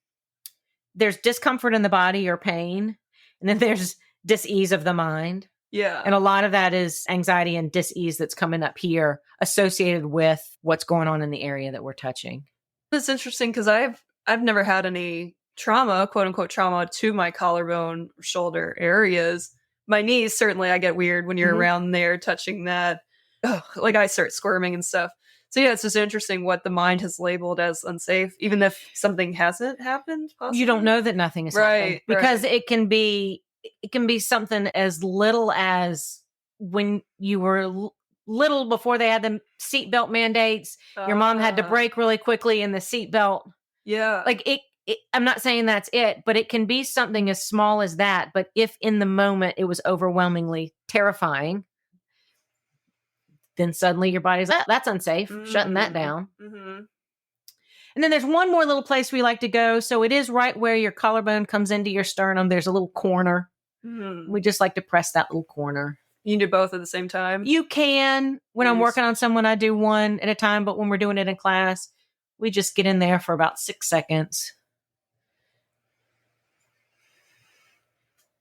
there's discomfort in the body or pain. And then there's dis-ease of the mind. Yeah. And a lot of that is anxiety and dis-ease that's coming up here associated with what's going on in the area that we're touching. It's interesting because I've never had any trauma, quote unquote trauma, to my collarbone, shoulder areas. My knees, certainly I get weird when you're around there touching that. Ugh, like I start squirming and stuff. So yeah, it's just interesting what the mind has labeled as unsafe, even if something hasn't happened. Possibly. You don't know that nothing is happening because it can be something as little as when you were little before they had the seatbelt mandates. Your mom had to brake really quickly in the seatbelt. Yeah. Like it, I'm not saying that's it, but it can be something as small as that. But if in the moment it was overwhelmingly terrifying, then suddenly your body's that's unsafe, shutting that down. Mm-hmm. And then there's one more little place we like to go. So it is right where your collarbone comes into your sternum. There's a little corner. Mm-hmm. We just like to press that little corner. You can do both at the same time? You can. When I'm working on someone, I do one at a time. But when we're doing it in class, we just get in there for about 6 seconds.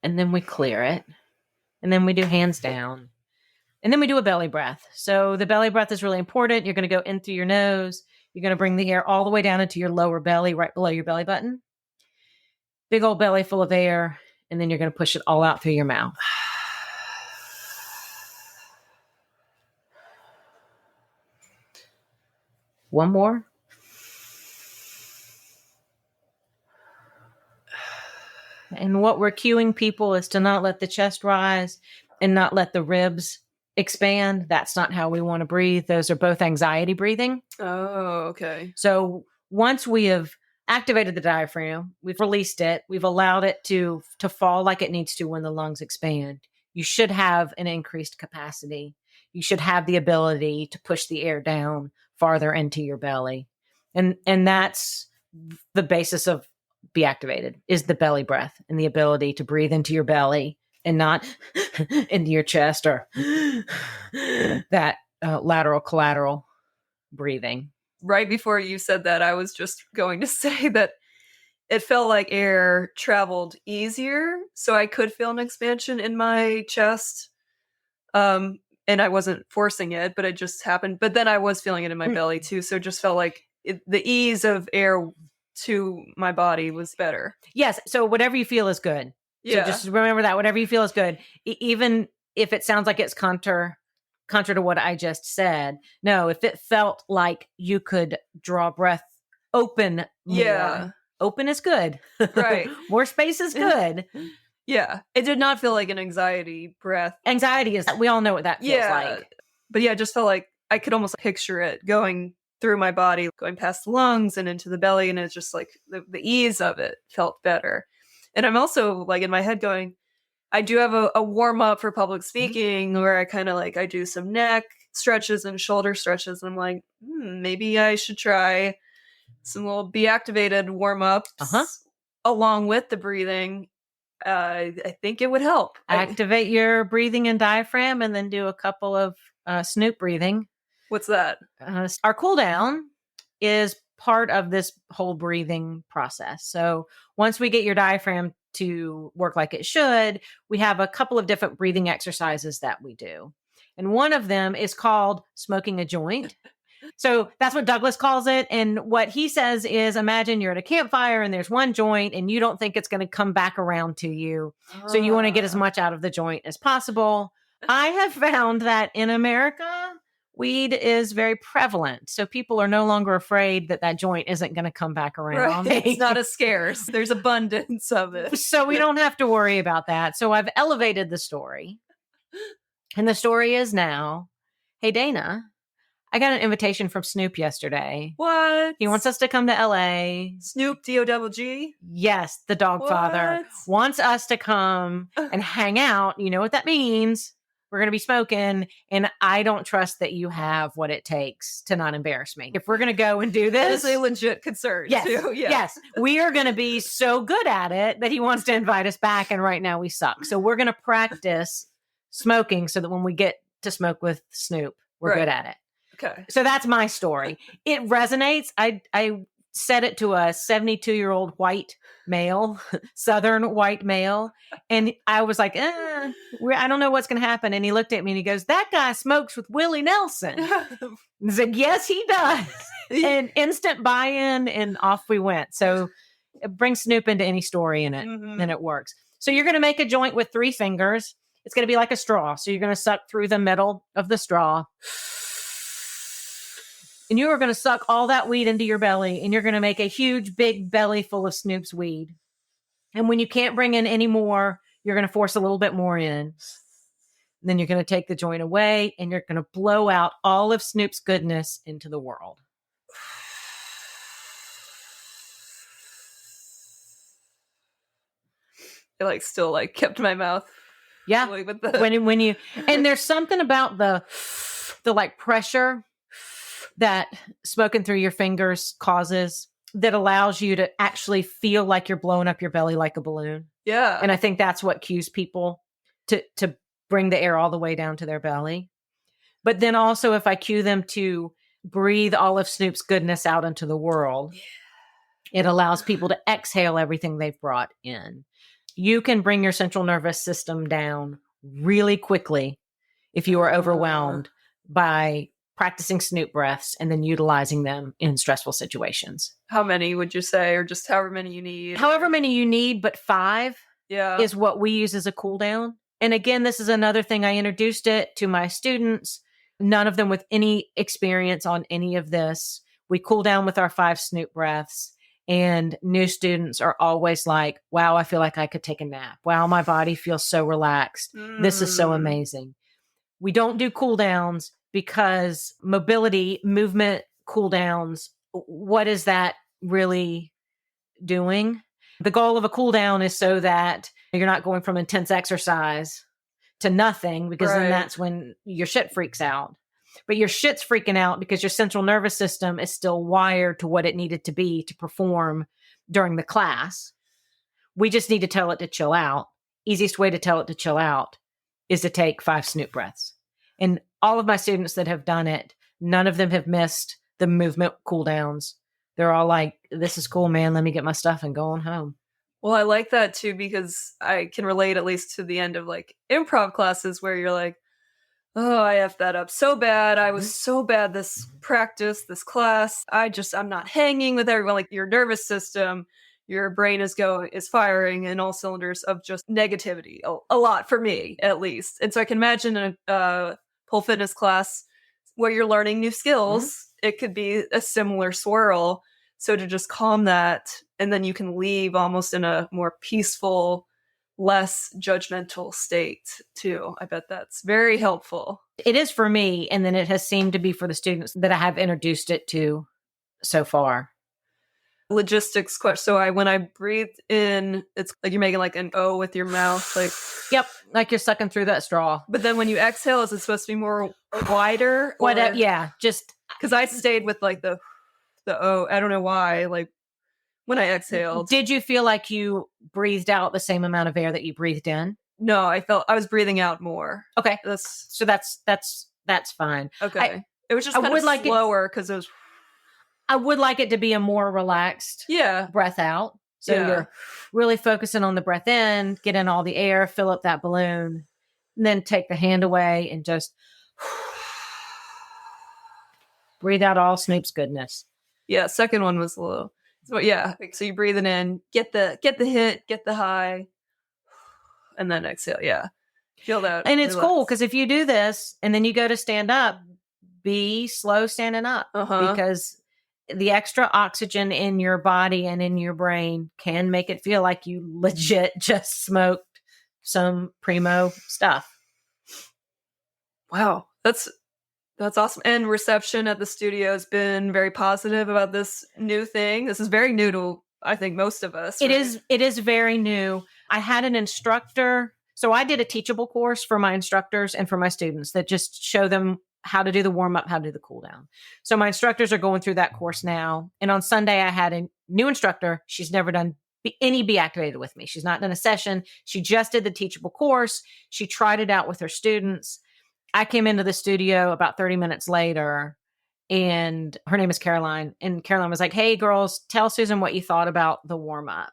And then we clear it. And then we do hands down. And then we do a belly breath. So the belly breath is really important. You're going to go in through your nose. You're going to bring the air all the way down into your lower belly, right below your belly button. Big old belly full of air. And then you're going to push it all out through your mouth. One more. And what we're cueing people is to not let the chest rise and not let the ribs expand. That's not how we want to breathe. Those are both anxiety breathing. Oh, okay. So once we have activated the diaphragm, we've released it, we've allowed it to fall like it needs to when the lungs expand. You should have an increased capacity. You should have the ability to push the air down farther into your belly. And that's the basis of Be Activated, is the belly breath and the ability to breathe into your belly and not into your chest or that lateral collateral breathing. Right before you said that, I was just going to say that it felt like air traveled easier, so I could feel an expansion in my chest. And I wasn't forcing it, but it just happened. But then I was feeling it in my belly too, so it just felt like the ease of air to my body was better. Yes, so whatever you feel is good. Yeah. So just remember that, whatever you feel is good. Even if it sounds like it's contra to what I just said. No, if it felt like you could draw breath open more, open is good. Right. More space is good. Yeah. It did not feel like an anxiety breath. Anxiety is, we all know what that feels like. But yeah, it just felt like I could almost picture it going through my body, going past the lungs and into the belly. And it's just like the ease of it felt better. And I'm also like in my head going, I do have a warm up for public speaking where I kind of like, I do some neck stretches and shoulder stretches. And I'm like, maybe I should try some little Be Activated warm ups along with the breathing. I think it would help. Activate your breathing and diaphragm and then do a couple of snoop breathing. What's that? Our cool down is part of this whole breathing process. So once we get your diaphragm to work like it should, we have a couple of different breathing exercises that we do. And one of them is called smoking a joint. So that's what Douglas calls it. And what he says is, imagine you're at a campfire and there's one joint and you don't think it's going to come back around to you. So you want to get as much out of the joint as possible. I have found that in America, weed is very prevalent. So people are no longer afraid that that joint isn't going to come back around. Right. It's not as scarce. There's abundance of it. So we don't have to worry about that. So I've elevated the story. And the story is now, hey, Dana, I got an invitation from Snoop yesterday. What? He wants us to come to LA. Snoop D-O-double-G? Yes, the dog father wants us to come and hang out. You know what that means. We're going to be smoking. And I don't trust that you have what it takes to not embarrass me. If we're going to go and do That this. is a legit concern, Yes, too. Yeah. yes. We are going to be so good at it that he wants to invite us back. And right now we suck. So we're going to practice smoking so that when we get to smoke with Snoop, we're good at it. Okay. So that's my story. It resonates. I said it to a 72-year-old white male, Southern white male. And I was like, I don't know what's going to happen. And he looked at me and he goes, that guy smokes with Willie Nelson. I said, yes, he does. And instant buy-in, and off we went. So bring Snoop into any story in it, and it works. So you're going to make a joint with 3 fingers. It's going to be like a straw. So you're going to suck through the middle of the straw. And you are going to suck all that weed into your belly, and you're going to make a huge, big belly full of Snoop's weed. And when you can't bring in any more, you're going to force a little bit more in. And then you're going to take the joint away, and you're going to blow out all of Snoop's goodness into the world. It still kept my mouth. Yeah. With the... when you, and there's something about the pressure that smoking through your fingers causes that allows you to actually feel like you're blowing up your belly like a balloon. Yeah. And I think that's what cues people to bring the air all the way down to their belly. But then also if I cue them to breathe all of Snoop's goodness out into the world, it allows people to exhale everything they've brought in. You can bring your central nervous system down really quickly if you are overwhelmed by practicing Snoop breaths and then utilizing them in stressful situations. How many would you say, or just however many you need? However many you need, but 5 is what we use as a cool down. And again, this is another thing. I introduced it to my students, none of them with any experience on any of this. We cool down with our 5 Snoop breaths. And new students are always like, wow, I feel like I could take a nap. Wow, my body feels so relaxed. This is so amazing. We don't do cool downs because movement cool downs, what is that really doing? The goal of a cool down is so that you're not going from intense exercise to nothing, because then that's when your shit freaks out. But your shit's freaking out because your central nervous system is still wired to what it needed to be to perform during the class. We just need to tell it to chill out. Easiest way to tell it to chill out is to take 5 Snoop breaths. And all of my students that have done it, none of them have missed the movement cool downs. They're all like, this is cool, man. Let me get my stuff and go on home. Well, I like that too, because I can relate at least to the end of improv classes where you're like, oh, I effed that up so bad. I was so bad this practice, this class. I'm not hanging with everyone. Your nervous system, your brain is firing in all cylinders of just negativity. A lot for me, at least. And so I can imagine a pole fitness class where you're learning new skills. It could be a similar swirl. So to just calm that, and then you can leave almost in a more peaceful, less judgmental state too. I bet that's very helpful. It is for me, and then it has seemed to be for the students that I have introduced it to so far. Logistics question. So when I breathe in, it's like you're making an O with your mouth, Yep, like you're sucking through that straw. But then when you exhale, is it supposed to be more wider? Yeah, just because I stayed with the O. I don't know why. When I exhaled, did you feel like you breathed out the same amount of air that you breathed in? No, I felt I was breathing out more. Okay, so that's fine. Okay, it was just kind of slower because it was. I would like it to be a more relaxed breath out. So you're really focusing on the breath in, get in all the air, fill up that balloon, and then take the hand away and just breathe out all Snoop's goodness. Yeah, second one was a little. So so you breathe it in, get the hit, get the high, and then exhale. Yeah, feel that. And it's cool because if you do this and then you go to stand up, be slow standing up Uh-huh. because the extra oxygen in your body and in your brain can make it feel like you legit just smoked some primo stuff. Wow. That's awesome. And reception at the studio has been very positive about this new thing. This is very new to, I think, most of us. It right? is very new. I had an instructor. So I did a teachable course for my instructors and for my students that just show them how to do the warm up, how to do the cool down. So my instructors are going through that course now. And on Sunday, I had a new instructor. She's never done any Be Activated with me. She's not done a session. She just did the teachable course. She tried it out with her students. I came into the studio about 30 minutes later, and her name is Caroline. And Caroline was like, "Hey, girls, tell Susan what you thought about the warm up."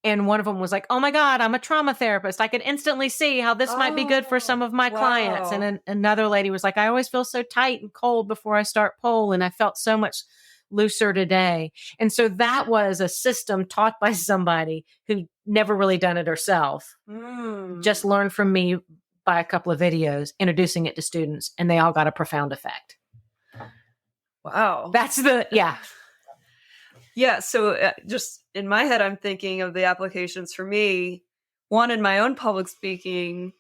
And one of them was like, "Oh my God, I'm a trauma therapist. I could instantly see how this might be good for some of my clients." And another lady was like, "I always feel so tight and cold before I start pole. And I felt so much looser today." And so that was a system taught by somebody who never really done it herself. Just learned from me by a couple of videos, introducing it to students, and they all got a profound effect. Wow. Yeah. Yeah. So just in my head, I'm thinking of the applications for me. One, in my own public speaking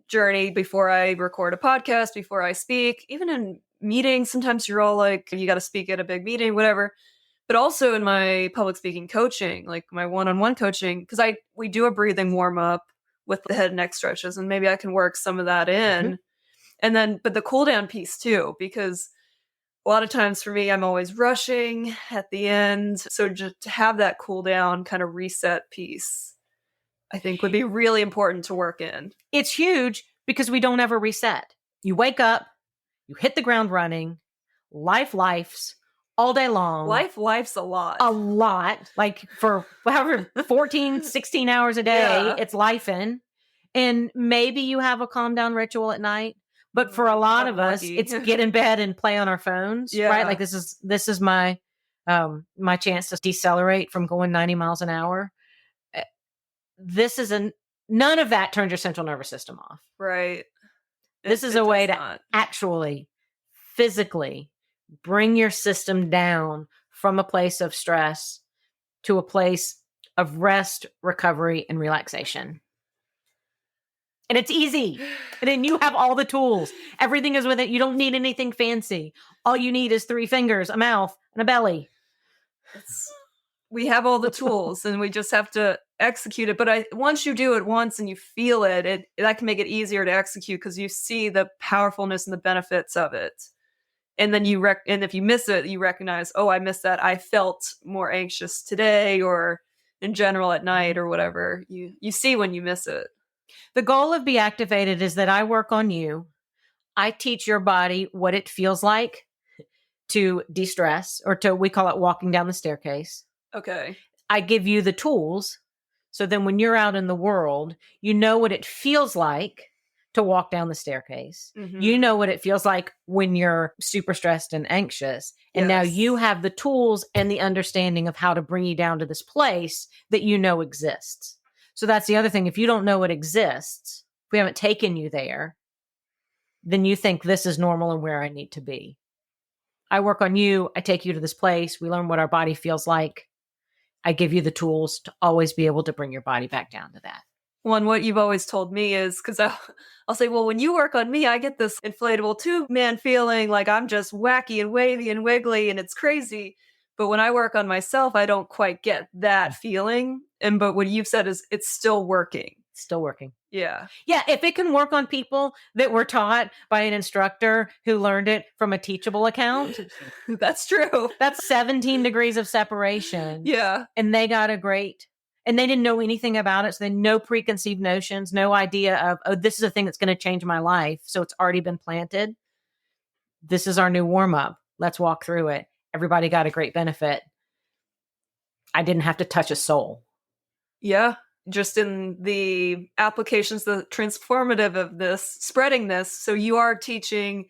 journey, before I record a podcast, before I speak, even in meetings, sometimes you're all like, you got to speak at a big meeting, whatever. But also in my public speaking coaching, like my one-on-one coaching, because we do a breathing warm up with the head and neck stretches, and maybe I can work some of that in. Mm-hmm. And then, but the cool down piece too, because a lot of times for me, I'm always rushing at the end. So just to have that cool down kind of reset piece, I think would be really important to work in. It's huge because we don't ever reset. You wake up, you hit the ground running, life's all day long. Life's a lot. A lot. Like for however 14, 16 hours a day, It's lifing. And maybe you have a calm down ritual at night. But for a lot of us, it's get in bed and play on our phones, right? Like this is my my chance to decelerate from going 90 miles an hour. None of that turns your central nervous system off. Right. This is a way to actually physically bring your system down from a place of stress to a place of rest, recovery, and relaxation. And it's easy. And then you have all the tools. Everything is with it. You don't need anything fancy. All you need is 3 fingers, a mouth, and a belly. We have all the tools and we just have to execute it. But once you do it once and you feel it that can make it easier to execute because you see the powerfulness and the benefits of it. And then and if you miss it, you recognize, oh, I missed that. I felt more anxious today or in general at night or whatever. You see when you miss it. The goal of Be Activated is that I work on you. I teach your body what it feels like to de-stress, or we call it walking down the staircase. Okay. I give you the tools. So then when you're out in the world, you know what it feels like to walk down the staircase. Mm-hmm. You know what it feels like when you're super stressed and anxious. And now you have the tools and the understanding of how to bring you down to this place that you know exists. So that's the other thing. If you don't know it exists, if we haven't taken you there, then you think this is normal and where I need to be. I work on you. I take you to this place. We learn what our body feels like. I give you the tools to always be able to bring your body back down to that. Well, and what you've always told me is, because I'll say, well, when you work on me, I get this inflatable tube man feeling like I'm just wacky and wavy and wiggly and it's crazy. But when I work on myself, I don't quite get that feeling. But what you've said is it's still working. Still working. Yeah. Yeah. If it can work on people that were taught by an instructor who learned it from a teachable account. That's true. That's 17 degrees of separation. Yeah. And they got and they didn't know anything about it. So they had no preconceived notions, no idea of, oh, this is a thing that's going to change my life. So it's already been planted. This is our new warm up. Let's walk through it. Everybody got a great benefit. I didn't have to touch a soul. Yeah. Just in the applications, the transformative of this, spreading this. So you are teaching,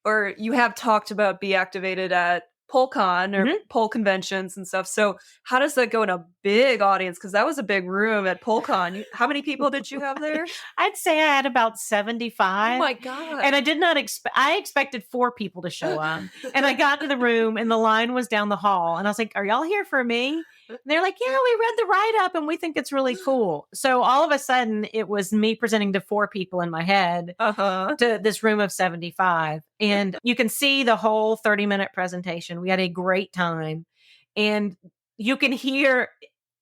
or you have talked about Be Activated at PoleCon or pole conventions and stuff. So how does that go in a big audience? Because that was a big room at PoleCon. How many people did you have there? I'd say I had about Oh 75. my God. And I did not I expected 4 people to show up. And I got to the room and the line was down the hall. And I was like, are y'all here for me? And they're like, yeah, we read the write-up and we think it's really cool. So all of a sudden it was me presenting to 4 people in my head to this room of 75. And you can see the whole 30-minute presentation. We had a great time. And you can hear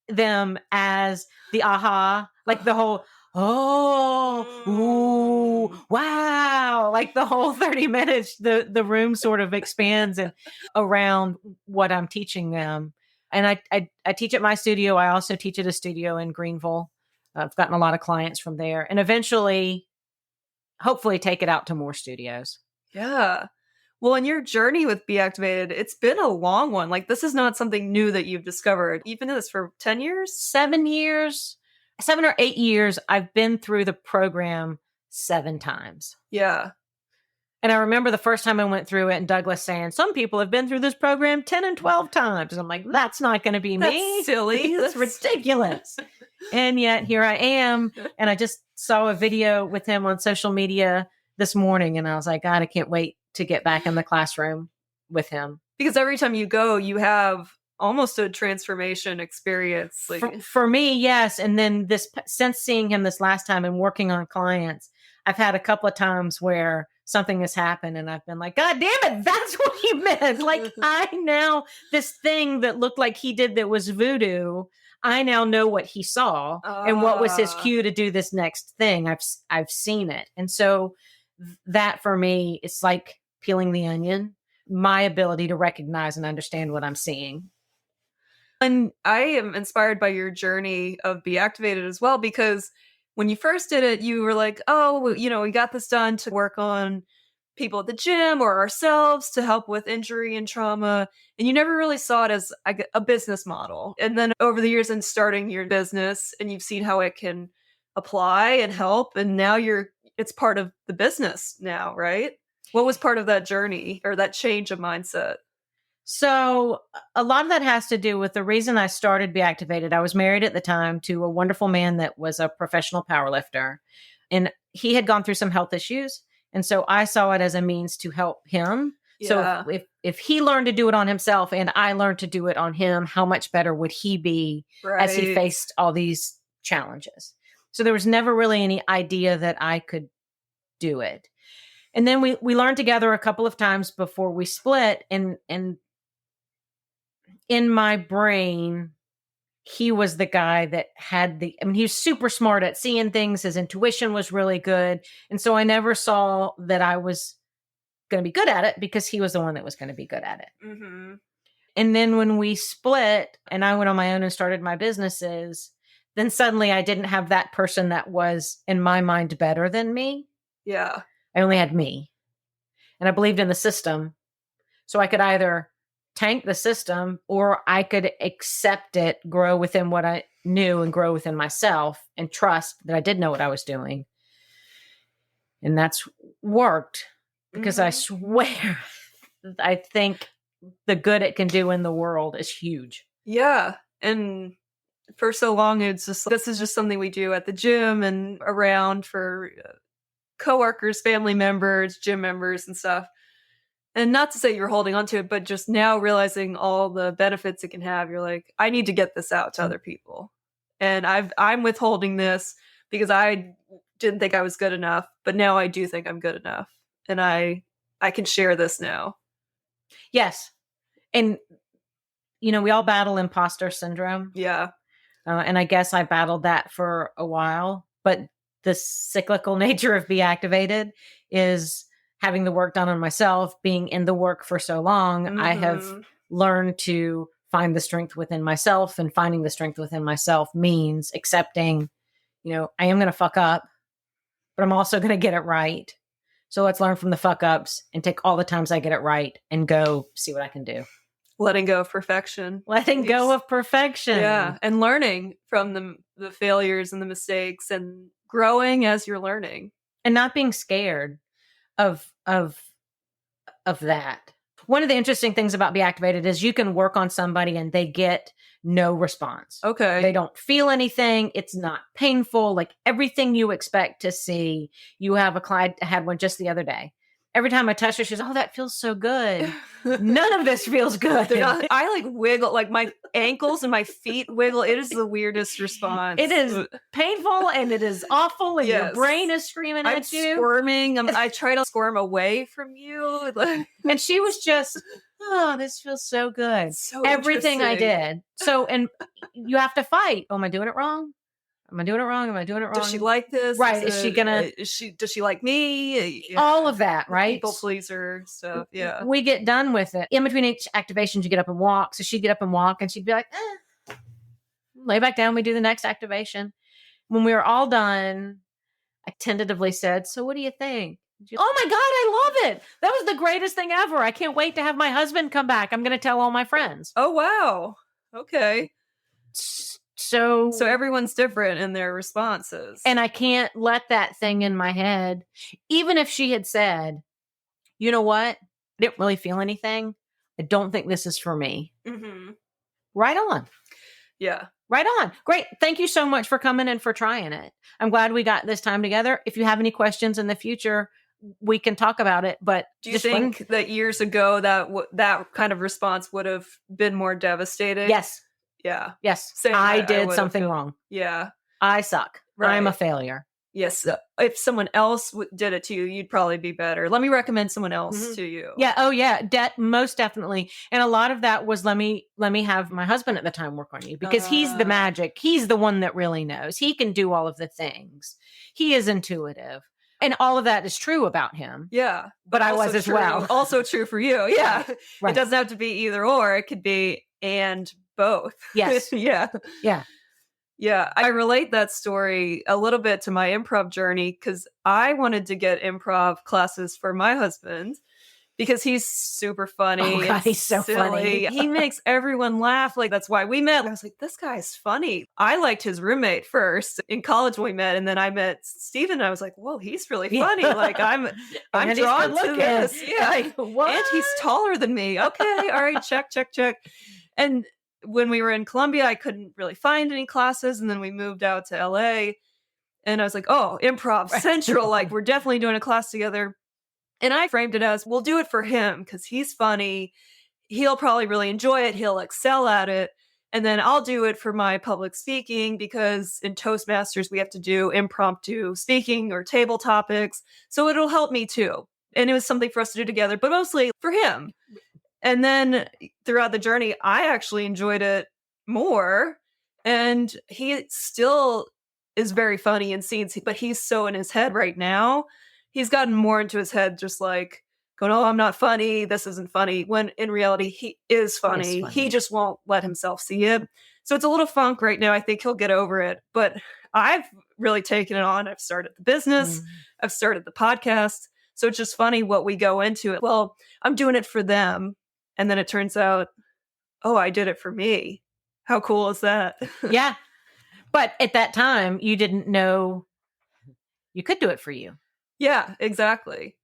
them as the aha, like the whole, oh, ooh, wow. Like the whole 30 minutes, the room sort of expands and around what I'm teaching them. And I teach at my studio. I also teach at a studio in Greenville. I've gotten a lot of clients from there and eventually, hopefully take it out to more studios. Yeah. Well, in your journey with Be Activated, it's been a long one. Like, this is not something new that you've discovered. You've been in this for 10 years? 7 years, 7 or 8 years. I've been through the program 7 times. Yeah. And I remember the first time I went through it and Douglas saying, some people have been through this program 10 and 12 times. And I'm like, that's not going to be me. That's silly. That's ridiculous. And yet here I am. And I just saw a video with him on social media this morning. And I was like, God, I can't wait to get back in the classroom with him. Because every time you go, you have almost a transformation experience. Like, For me, yes. And then since seeing him this last time and working on clients, I've had a couple of times where something has happened and I've been like, God damn it, that's what he meant. Like this thing that looked like he did that was voodoo, I now know what he saw and what was his cue to do this next thing. I've seen it. And so that for me, it's like peeling the onion, my ability to recognize and understand what I'm seeing. And I am inspired by your journey of Be Activated as well, because when you first did it, you were like, oh, we got this done to work on people at the gym or ourselves to help with injury and trauma. And you never really saw it as a business model. And then over the years and starting your business, and you've seen how it can apply and help. And now it's part of the business now, right? What was part of that journey or that change of mindset? So a lot of that has to do with the reason I started Be Activated. I was married at the time to a wonderful man that was a professional powerlifter, and he had gone through some health issues. And so I saw it as a means to help him. Yeah. So if he learned to do it on himself and I learned to do it on him, how much better would he be as he faced all these challenges? So there was never really any idea that I could do it. And then we learned together a couple of times before we split, and in my brain, he was the guy that had he was super smart at seeing things. His intuition was really good. And so I never saw that I was going to be good at it because he was the one that was going to be good at it. Mm-hmm. And then when we split and I went on my own and started my businesses, then suddenly I didn't have that person that was in my mind better than me. Yeah. I only had me. And I believed in the system. So I could either tank the system or I could accept it, grow within what I knew and grow within myself and trust that I did know what I was doing. And that's worked because I swear, I think the good it can do in the world is huge. Yeah. And for so long, it's just, this is just something we do at the gym and around for coworkers, family members, gym members and stuff. And not to say you're holding on to it, but just now realizing all the benefits it can have, you're like, I need to get this out to other people. And I'm withholding this because I didn't think I was good enough, but now I do think I'm good enough. And I can share this now. Yes. And, we all battle imposter syndrome. Yeah. And I guess I battled that for a while, but the cyclical nature of Be Activated is having the work done on myself, being in the work for so long. Mm-hmm. I have learned to find the strength within myself, and finding the strength within myself means accepting, I am going to fuck up, but I'm also going to get it right. So let's learn from the fuck ups and take all the times I get it right and go see what I can do. Letting go of perfection. Letting go of perfection. Yeah. And learning from the failures and the mistakes and growing as you're learning. And not being scared of that. One of the interesting things about Be Activated is you can work on somebody and they get no response. Okay. They don't feel anything. It's not painful. Like everything you expect to see. You have a client, I had one just the other day. Every time I touch her, she's, oh, that feels so good. None of this feels good. I like wiggle, like my ankles and my feet wiggle. It is the weirdest response. It is painful and it is awful, and your Yes. brain is screaming I'm at you. squirming. I try to squirm away from you. And she was just, oh, this feels so good. So Everything I interesting. did. So, and you have to fight. Oh, am I doing it wrong? Am I doing it wrong? Am I doing it wrong? Does she like this? Right. Is she gonna? Does she like me? Yeah. All of that, right? People pleaser stuff. Yeah. We get done with it. In between each activation, you get up and walk. So she'd get up and walk and she'd be like, lay back down. We do the next activation. When we were all done, I tentatively said, so what do you think? Oh my God, I love it. That was the greatest thing ever. I can't wait to have my husband come back. I'm going to tell all my friends. Oh, wow. Okay. So everyone's different in their responses. And I can't let that thing in my head, even if she had said, you know what? I didn't really feel anything. I don't think this is for me. Mm-hmm. Right on. Yeah. Right on. Great. Thank you so much for coming and for trying it. I'm glad we got this time together. If you have any questions in the future, we can talk about it. But do you think that years ago that kind of response would have been more devastating? Yes. Yeah. Yes. Same, I I did would've something felt- wrong. Yeah. I suck. Right. I'm a failure. Yes. If someone else did it to you, you'd probably be better. Let me recommend someone else to you. Yeah. Oh, yeah. Most definitely. And a lot of that was let me have my husband at the time work on you, because he's the magic. He's the one that really knows. He can do all of the things. He is intuitive. And all of that is true about him. Yeah. But I Also was as true- well. Also true for you. Yeah. Right. It doesn't have to be either or. It could be and both. Yes. Yeah. Yeah. Yeah. I relate that story a little bit to my improv journey, because I wanted to get improv classes for my husband because he's super funny. Oh, God, and he's so funny. silly. He makes everyone laugh. Like, that's why we met. I was like, this guy's funny. I liked his roommate first in college when we met. And then I met Steven and I was like, whoa, he's really funny. Like, I'm And he's drawn good to looking. this. Yeah. Like, what? And he's taller than me. Okay. All right. Check. And when we were in Columbia, I couldn't really find any classes. And then we moved out to LA and I was like, oh, improv central. Like, we're definitely doing a class together. And I framed it as, we'll do it for him because he's funny. He'll probably really enjoy it. He'll excel at it. And then I'll do it for my public speaking, because in Toastmasters, we have to do impromptu speaking or table topics. So it'll help me too. And it was something for us to do together, but mostly for him. And then throughout the journey, I actually enjoyed it more. And he still is very funny in scenes, but he's so in his head right now. He's gotten more into his head, just like going, oh, I'm not funny. This isn't funny. When in reality, he is funny. He just won't let himself see it. So it's a little funk right now. I think he'll get over it. But I've really taken it on. I've started the business. I've started the podcast. So it's just funny what we go into it. Well, I'm doing it for them. And then it turns out, oh, I did it for me. How cool is that? Yeah. But at that time, you didn't know you could do it for you. Yeah, exactly.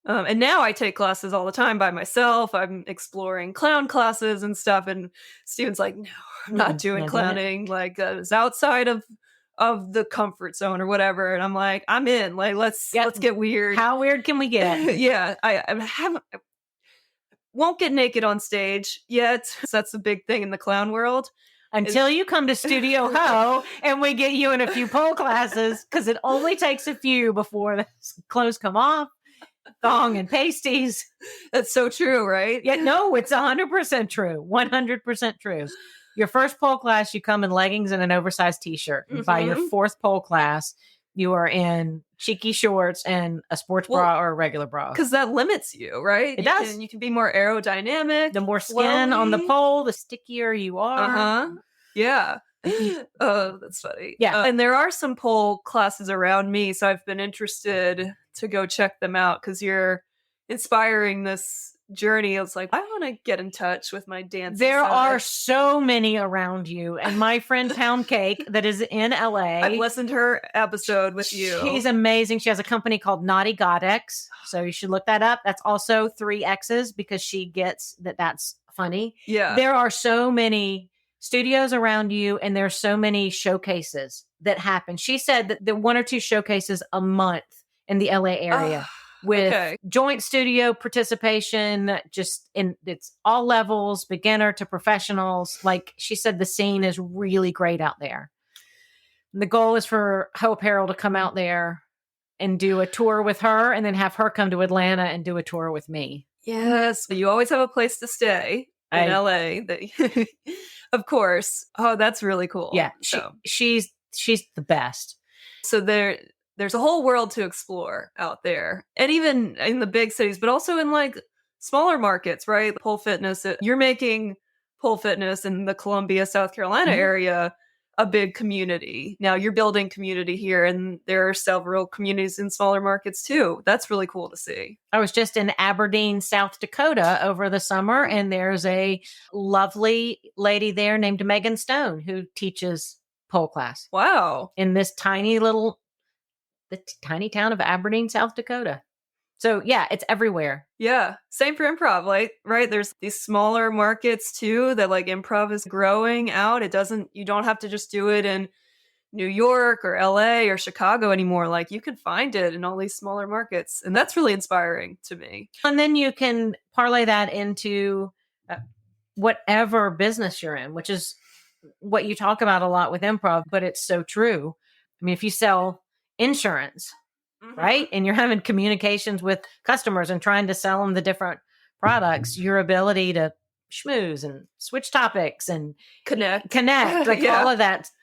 And now I take classes all the time by myself. I'm exploring clown classes and stuff. And Steven's like, no, I'm not doing clowning. Like, it's outside of the comfort zone or whatever. And I'm like, I'm in. Like, let's get weird. How weird can we get? Yeah, I won't get naked on stage yet. That's a big thing in the clown world. Until you come to Studieaux Heaux and we get you in a few pole classes, because it only takes a few before the clothes come off. Thong and pasties. That's so true, right? Yeah, no, it's 100% true. 100% true. Your first pole class, you come in leggings and an oversized t-shirt. And by your fourth pole class, you are in cheeky shorts and a sports bra or a regular bra. Because that limits you, right? It does. You can be more aerodynamic. The more skin on the pole, the stickier you are. Uh-huh. Yeah. Oh, that's funny. Yeah. And there are some pole classes around me, so I've been interested to go check them out, because you're inspiring this journey, I was like, I want to get in touch with my dance. There are so many around you. And my friend Pound Cake that is in LA. I've listened to her episode with you. She's amazing. She has a company called Naughty Godex. So you should look that up. That's also 3 X's because she gets that's funny. Yeah. There are so many studios around you and there's so many showcases that happen. She said that the 1 or 2 showcases a month in the LA area. With joint studio participation, it's all levels, beginner to professionals. Like she said, the scene is really great out there. And the goal is for Heaux Apparel to come out there and do a tour with her and then have her come to Atlanta and do a tour with me. Yes. You always have a place to stay in LA. Of course. Oh, that's really cool. Yeah. She's the best. So there's a whole world to explore out there. And even in the big cities, but also in like smaller markets, right? Pole fitness. You're making pole fitness in the Columbia, South Carolina area a big community. Now you're building community here, and there are several communities in smaller markets too. That's really cool to see. I was just in Aberdeen, South Dakota over the summer, and there's a lovely lady there named Megan Stone who teaches pole class. Wow. In this tiny tiny town of Aberdeen, South Dakota. So yeah, it's everywhere. Yeah. Same for improv, right? There's these smaller markets too that like improv is growing out. You don't have to just do it in New York or LA or Chicago anymore. Like you can find it in all these smaller markets. And that's really inspiring to me. And then you can parlay that into whatever business you're in, which is what you talk about a lot with improv, but it's so true. I mean, if you sell insurance, right? And you're having communications with customers and trying to sell them the different products, your ability to schmooze and switch topics and connect, like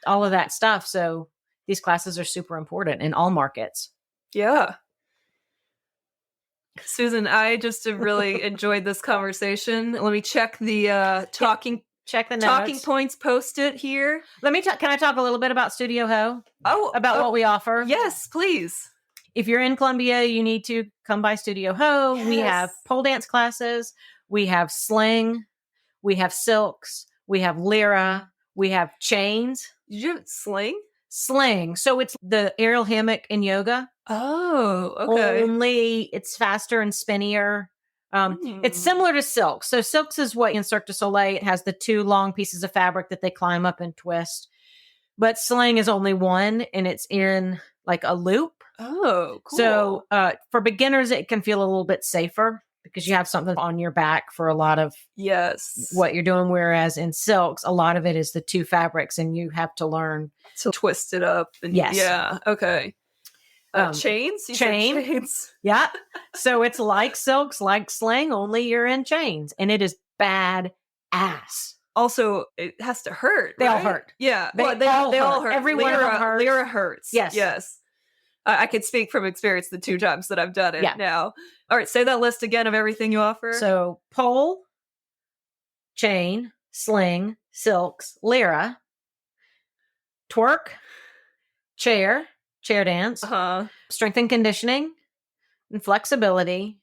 all of that stuff. So these classes are super important in all markets. Yeah. Susan, I just have really enjoyed this conversation. Let me check the Check the notes. Talking points post-it here. Can I talk a little bit about Studieaux Heaux? About what we offer? Yes, please. If you're in Columbia, you need to come by Studieaux Heaux. Yes. We have pole dance classes. We have sling. We have silks. We have lyra. We have chains. Did you have sling? Sling. So it's the aerial hammock in yoga. Oh, okay. Only it's faster and spinnier. It's similar to silk. So silks is what in Cirque du Soleil, it has the 2 long pieces of fabric that they climb up and twist. But sling is only one, and it's in like a loop. Oh, cool. So for beginners, it can feel a little bit safer because you have something on your back for a lot of what you're doing. Whereas in silks, a lot of it is the 2 fabrics, and you have to learn to twist it up. And, yes. Yeah. Okay. Chains? Chains. Yeah. So it's like silks, like sling, only you're in chains. And it is bad ass. Also, it has to hurt. They all hurt. Yeah. They all hurt. Every one of them hurts. Lyra hurts. Yes. I can speak from experience the 2 times that I've done it now. All right. Say that list again of everything you offer. So pole, chain, sling, silks, lyra, twerk, chair dance, strength and conditioning, and flexibility.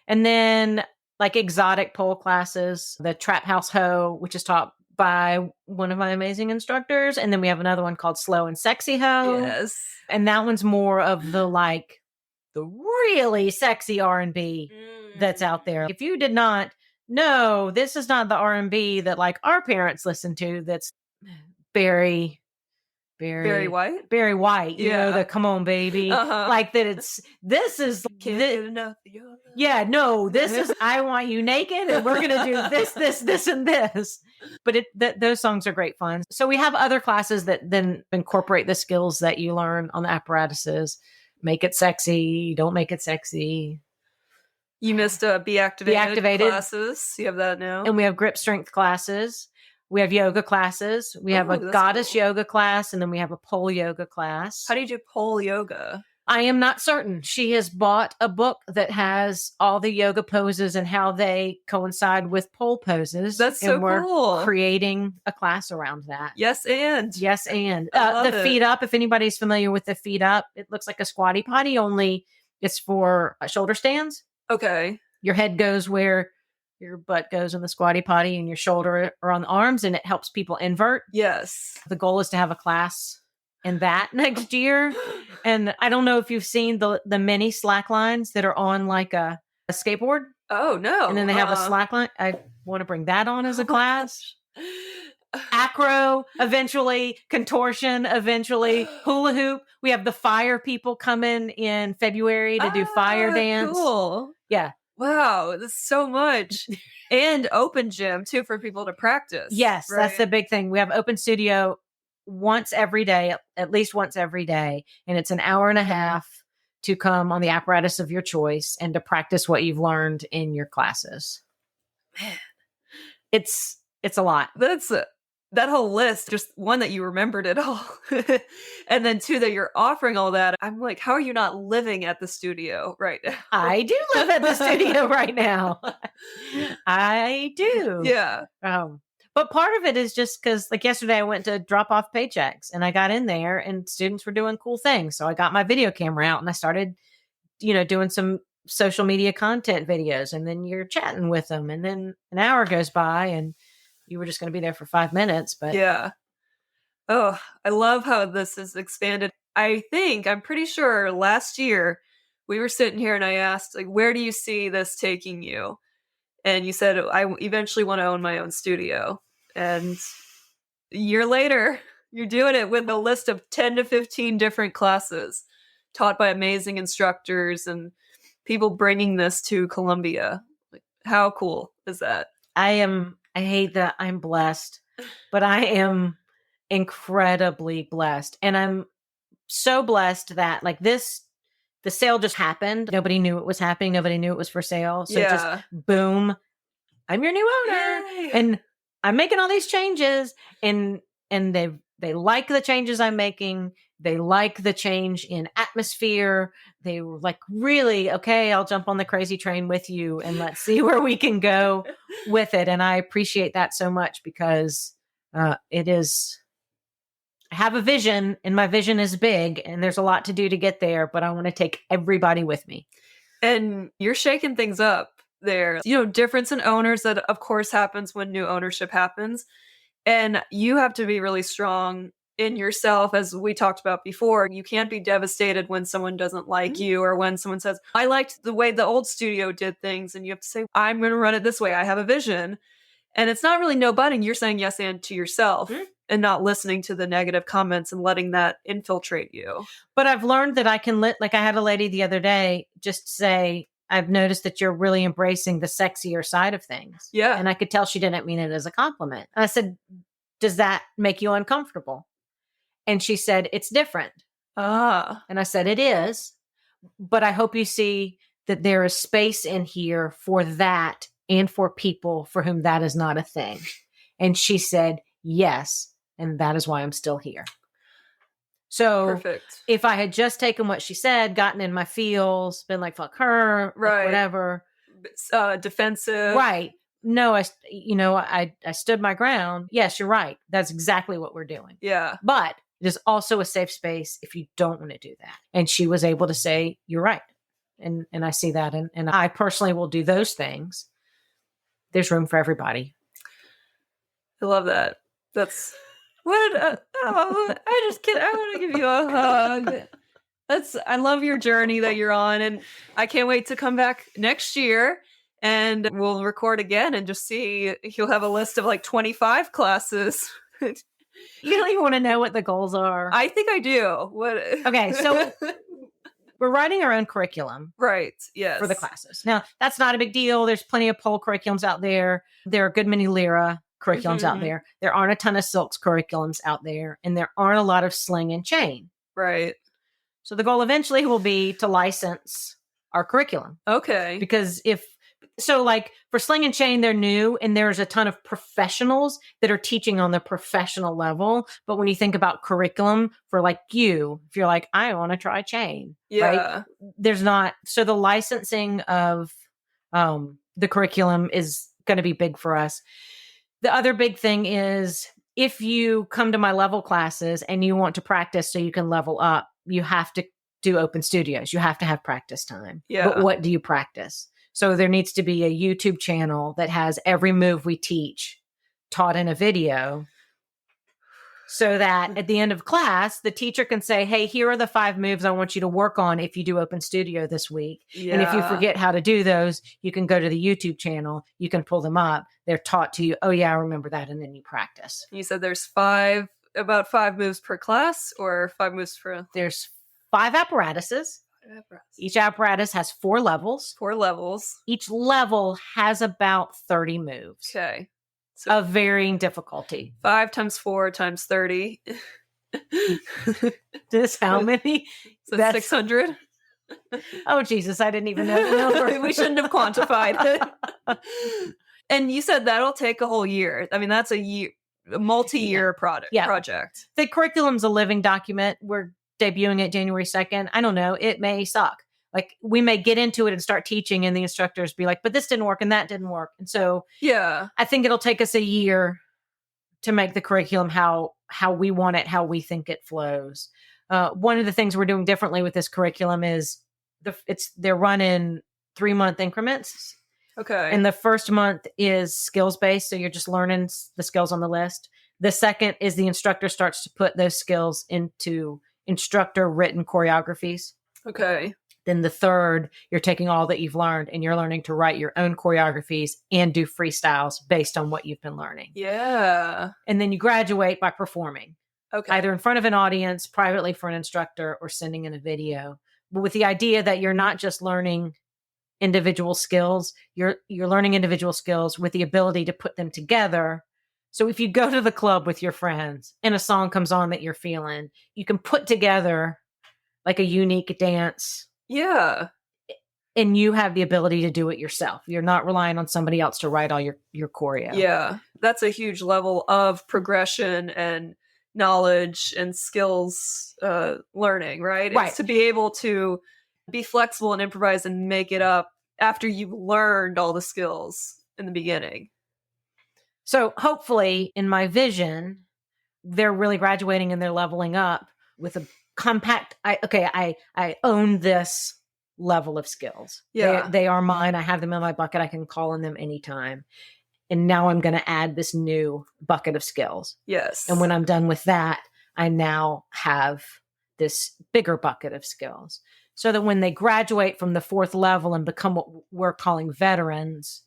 And then like exotic pole classes, the Trap House Heaux, which is taught by one of my amazing instructors. And then we have another one called Slow and Sexy Heaux. Yes. And that one's more of the really sexy R&B that's out there. If you did not know, this is not the R&B that like our parents listen to. That's Barry White. Barry White. You know, the Come On Baby. Like that. This is Can't get enough. Yeah, no, this is I Want You Naked, and we're gonna do this, and this. But those songs are great fun. So we have other classes that then incorporate the skills that you learn on the apparatuses. Make it sexy. Don't make it sexy. You missed Be Activated classes. You have that now. And we have grip strength classes. We have yoga classes. We have a goddess yoga class, and then we have a pole yoga class. How do you do pole yoga? I am not certain. She has bought a book that has all the yoga poses and how they coincide with pole poses. That's so cool. We're creating a class around that. Yes, and. The feet up, if anybody's familiar with the feet up, it looks like a squatty potty, only it's for shoulder stands. Okay. Your head goes where your butt goes in the squatty potty and your shoulder are on the arms, and it helps people invert. Yes. The goal is to have a class in that next year. And I don't know if you've seen the mini slack lines that are on like a skateboard. Oh, no. And then they have a slack line. I want to bring that on as a class. Acro, eventually, contortion, eventually, hula hoop. We have the fire people coming in February to do fire dance. Cool. Yeah. Wow, that's so much. And open gym too for people to practice. Yes, right? that's the big thing. We have open studio once every day, at least once every day. And it's an hour and a half to come on the apparatus of your choice and to practice what you've learned in your classes. Man, it's a lot. That's that whole list, just one that you remembered it all. And then two that you're offering all that. I'm like, how are you not living at the studio right now? I do live at the studio right now. I do. Yeah. But part of it is just because, like yesterday, I went to drop off paychecks and I got in there and students were doing cool things. So I got my video camera out and I started, doing some social media content videos. And then you're chatting with them. And then an hour goes by and you were just going to be there for 5 minutes. But yeah. Oh, I love how this has expanded. I'm pretty sure last year we were sitting here and I asked, like, where do you see this taking you? And you said, I eventually want to own my own studio. And a year later, you're doing it with a list of 10 to 15 different classes taught by amazing instructors and people bringing this to Columbia. Like, how cool is that? I hate that I'm blessed, but I am incredibly blessed. And I'm so blessed that the sale just happened. Nobody knew it was happening. Nobody knew it was for sale. So just boom, I'm your new owner. Yay. And I'm making all these changes and they like the changes I'm making. They like the change in atmosphere. They were like, really, okay, I'll jump on the crazy train with you and let's see where we can go with it. And I appreciate that so much because I have a vision and my vision is big and there's a lot to do to get there, but I want to take everybody with me. And you're shaking things up there. Difference in owners that of course happens when new ownership happens. And you have to be really strong in yourself, as we talked about before. You can't be devastated when someone doesn't like you or when someone says, I liked the way the old studio did things. And you have to say, I'm going to run it this way. I have a vision. And it's not really no butting. You're saying yes and to yourself and not listening to the negative comments and letting that infiltrate you. But I've learned that I can I had a lady the other day just say, I've noticed that you're really embracing the sexier side of things. Yeah. And I could tell she didn't mean it as a compliment. And I said, does that make you uncomfortable? And she said, it's different. And I said, it is. But I hope you see that there is space in here for that and for people for whom that is not a thing. And she said, yes. And that is why I'm still here. So perfect. If I had just taken what she said, gotten in my feels, been like, fuck her, right, whatever. Defensive. Right. No, I stood my ground. Yes, you're right. That's exactly what we're doing. Yeah. But it is also a safe space if you don't want to do that. And she was able to say, you're right. And I see that. And I personally will do those things. There's room for everybody. I love that. That's what I just can't. I want to give you a hug. I love your journey that you're on. And I can't wait to come back next year and we'll record again and just see. You'll have a list of like 25 classes. You don't even want to know what the goals are. I think I do. Okay, so we're writing our own curriculum. Right, yes. For the classes. Now, that's not a big deal. There's plenty of pole curriculums out there. There are a good many Lyra curriculums out there. There aren't a ton of Silks curriculums out there. And there aren't a lot of sling and chain. Right. So the goal eventually will be to license our curriculum. Okay. Because for sling and chain, they're new and there's a ton of professionals that are teaching on the professional level. But when you think about curriculum for if you're like, I want to try chain, right? There's not. So the licensing of the curriculum is going to be big for us. The other big thing is if you come to my level classes and you want to practice so you can level up, you have to do open studios. You have to have practice time. Yeah. But what do you practice? So there needs to be a YouTube channel that has every move we teach taught in a video, so that at the end of class, the teacher can say, hey, here are the 5 moves I want you to work on if you do Open Studio this week. Yeah. And if you forget how to do those, you can go to the YouTube channel. You can pull them up. They're taught to you. Oh, yeah, I remember that. And then you practice. You said there's about 5 moves per class, or 5 moves per... There's 5 apparatuses. Each apparatus has 4 levels. 4 levels. Each level has about 30 moves. Okay. So Of varying difficulty. 5 times 4 times 30. This how many? So 600. Oh, Jesus, I didn't even know the number. We shouldn't have quantified it. And you said that'll take a whole year. I mean, that's a multi-year project. The curriculum's a living document. We're debuting it January 2nd. I don't know. It may suck. Like, we may get into it and start teaching and the instructors be like, but this didn't work and that didn't work. And so yeah, I think it'll take us a year to make the curriculum how we want it, how we think it flows. One of the things we're doing differently with this curriculum is they're run in 3-month increments. Okay. And the first month is skills based. So you're just learning the skills on the list. The second is the instructor starts to put those skills into instructor written choreographies. Okay. Then the third, you're taking all that you've learned and you're learning to write your own choreographies and do freestyles based on what you've been learning. Yeah. And then you graduate by performing. Okay. Either in front of an audience, privately for an instructor, or sending in a video. But with the idea that you're not just learning individual skills, you're learning individual skills with the ability to put them together. So if you go to the club with your friends and a song comes on that you're feeling, you can put together like a unique dance. Yeah. And you have the ability to do it yourself. You're not relying on somebody else to write all your choreo. Yeah. That's a huge level of progression and knowledge and skills learning, right? Right. It's to be able to be flexible and improvise and make it up after you've learned all the skills in the beginning. So hopefully in my vision, they're really graduating and they're leveling up with a compact. I own this level of skills. Yeah. They are mine. I have them in my bucket. I can call on them anytime. And now I'm going to add this new bucket of skills. Yes. And when I'm done with that, I now have this bigger bucket of skills. So that when they graduate from the 4th level and become what we're calling veterans,